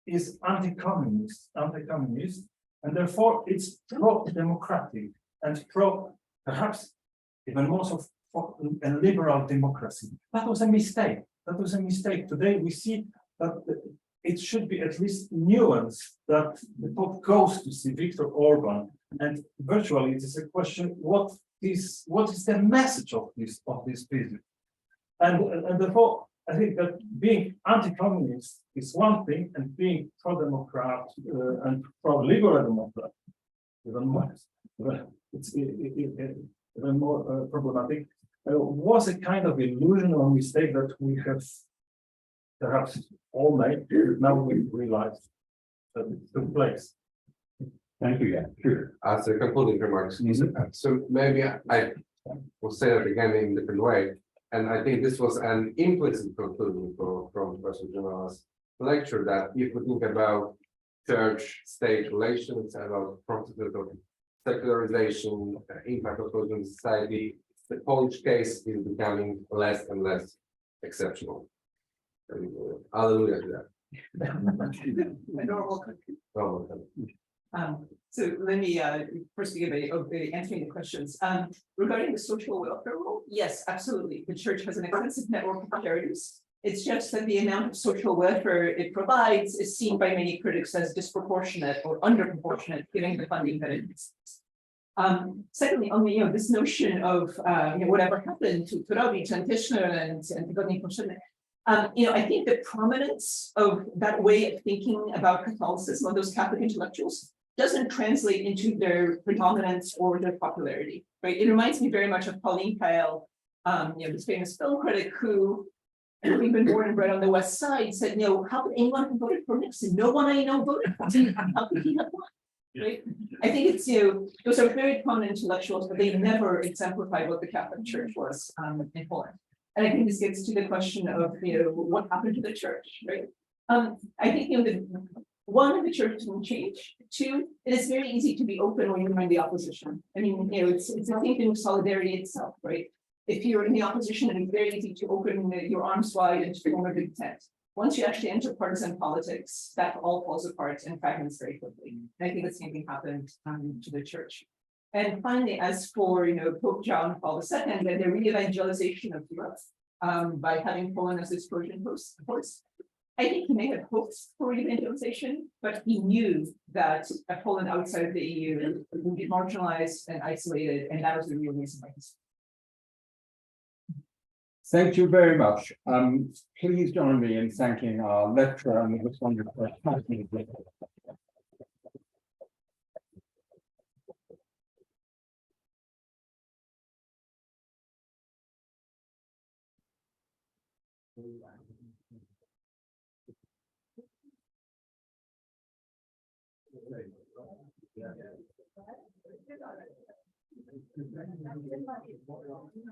is anti-communist, and therefore it's pro-democratic and perhaps even more so for a liberal democracy. That was a mistake. Today we see that it should be at least nuanced, that the Pope goes to see Viktor Orban, and virtually it is a question, what is the message of this visit? And therefore, I think that being anti-communist is one thing, and being pro-democrat and pro-liberal democrat, even more problematic, was a kind of illusion or mistake that we have perhaps all made. Now we realize that it took place. Thank you, yeah, sure. As a concluding remarks, so maybe I will say that again in a different way. And I think this was an implicit conclusion from Professor Grzymala's lecture, that if we think about church-state relations, about processes of secularization, impact of Muslim society, the Polish case is becoming less and less exceptional. Hallelujah to that. So let me first give answering the questions. Regarding the social welfare role, yes, absolutely. The church has an extensive network of charities. It's just that the amount of social welfare it provides is seen by many critics as disproportionate or underproportionate, given the funding that it needs. Secondly, on this notion of whatever happened to Turowicz and Tischner and Godnikowszak, I think the prominence of that way of thinking about Catholicism of those Catholic intellectuals doesn't translate into their predominance or their popularity, right? It reminds me very much of Pauline Kael, this famous film critic who, having been born and bred on the West Side, said, how could anyone who voted for Nixon? No one I know voted for him. How could he have won? right? I think it's, those are very prominent intellectuals, but they never exemplified what the Catholic Church was in Poland. And I think this gets to the question of, what happened to the church, right? I think, one, the church didn't change. Two, it is very easy to be open when you're in the opposition. I mean, it's the same thing with solidarity itself, right? If you're in the opposition, it's very easy to open your arms wide and to form a big tent. Once you actually enter partisan politics, that all falls apart and fragments very quickly. And I think the same thing happened to the church. And finally, as for Pope John Paul II and the re-evangelization of Europe by having Poland as its Trojan horse, I think he may have hoped for evangelization, but he knew that a Poland outside of the EU would be marginalized and isolated, and that was the real reason why he's. Thank you very much. Please join me in thanking our lecturer and this wonderful.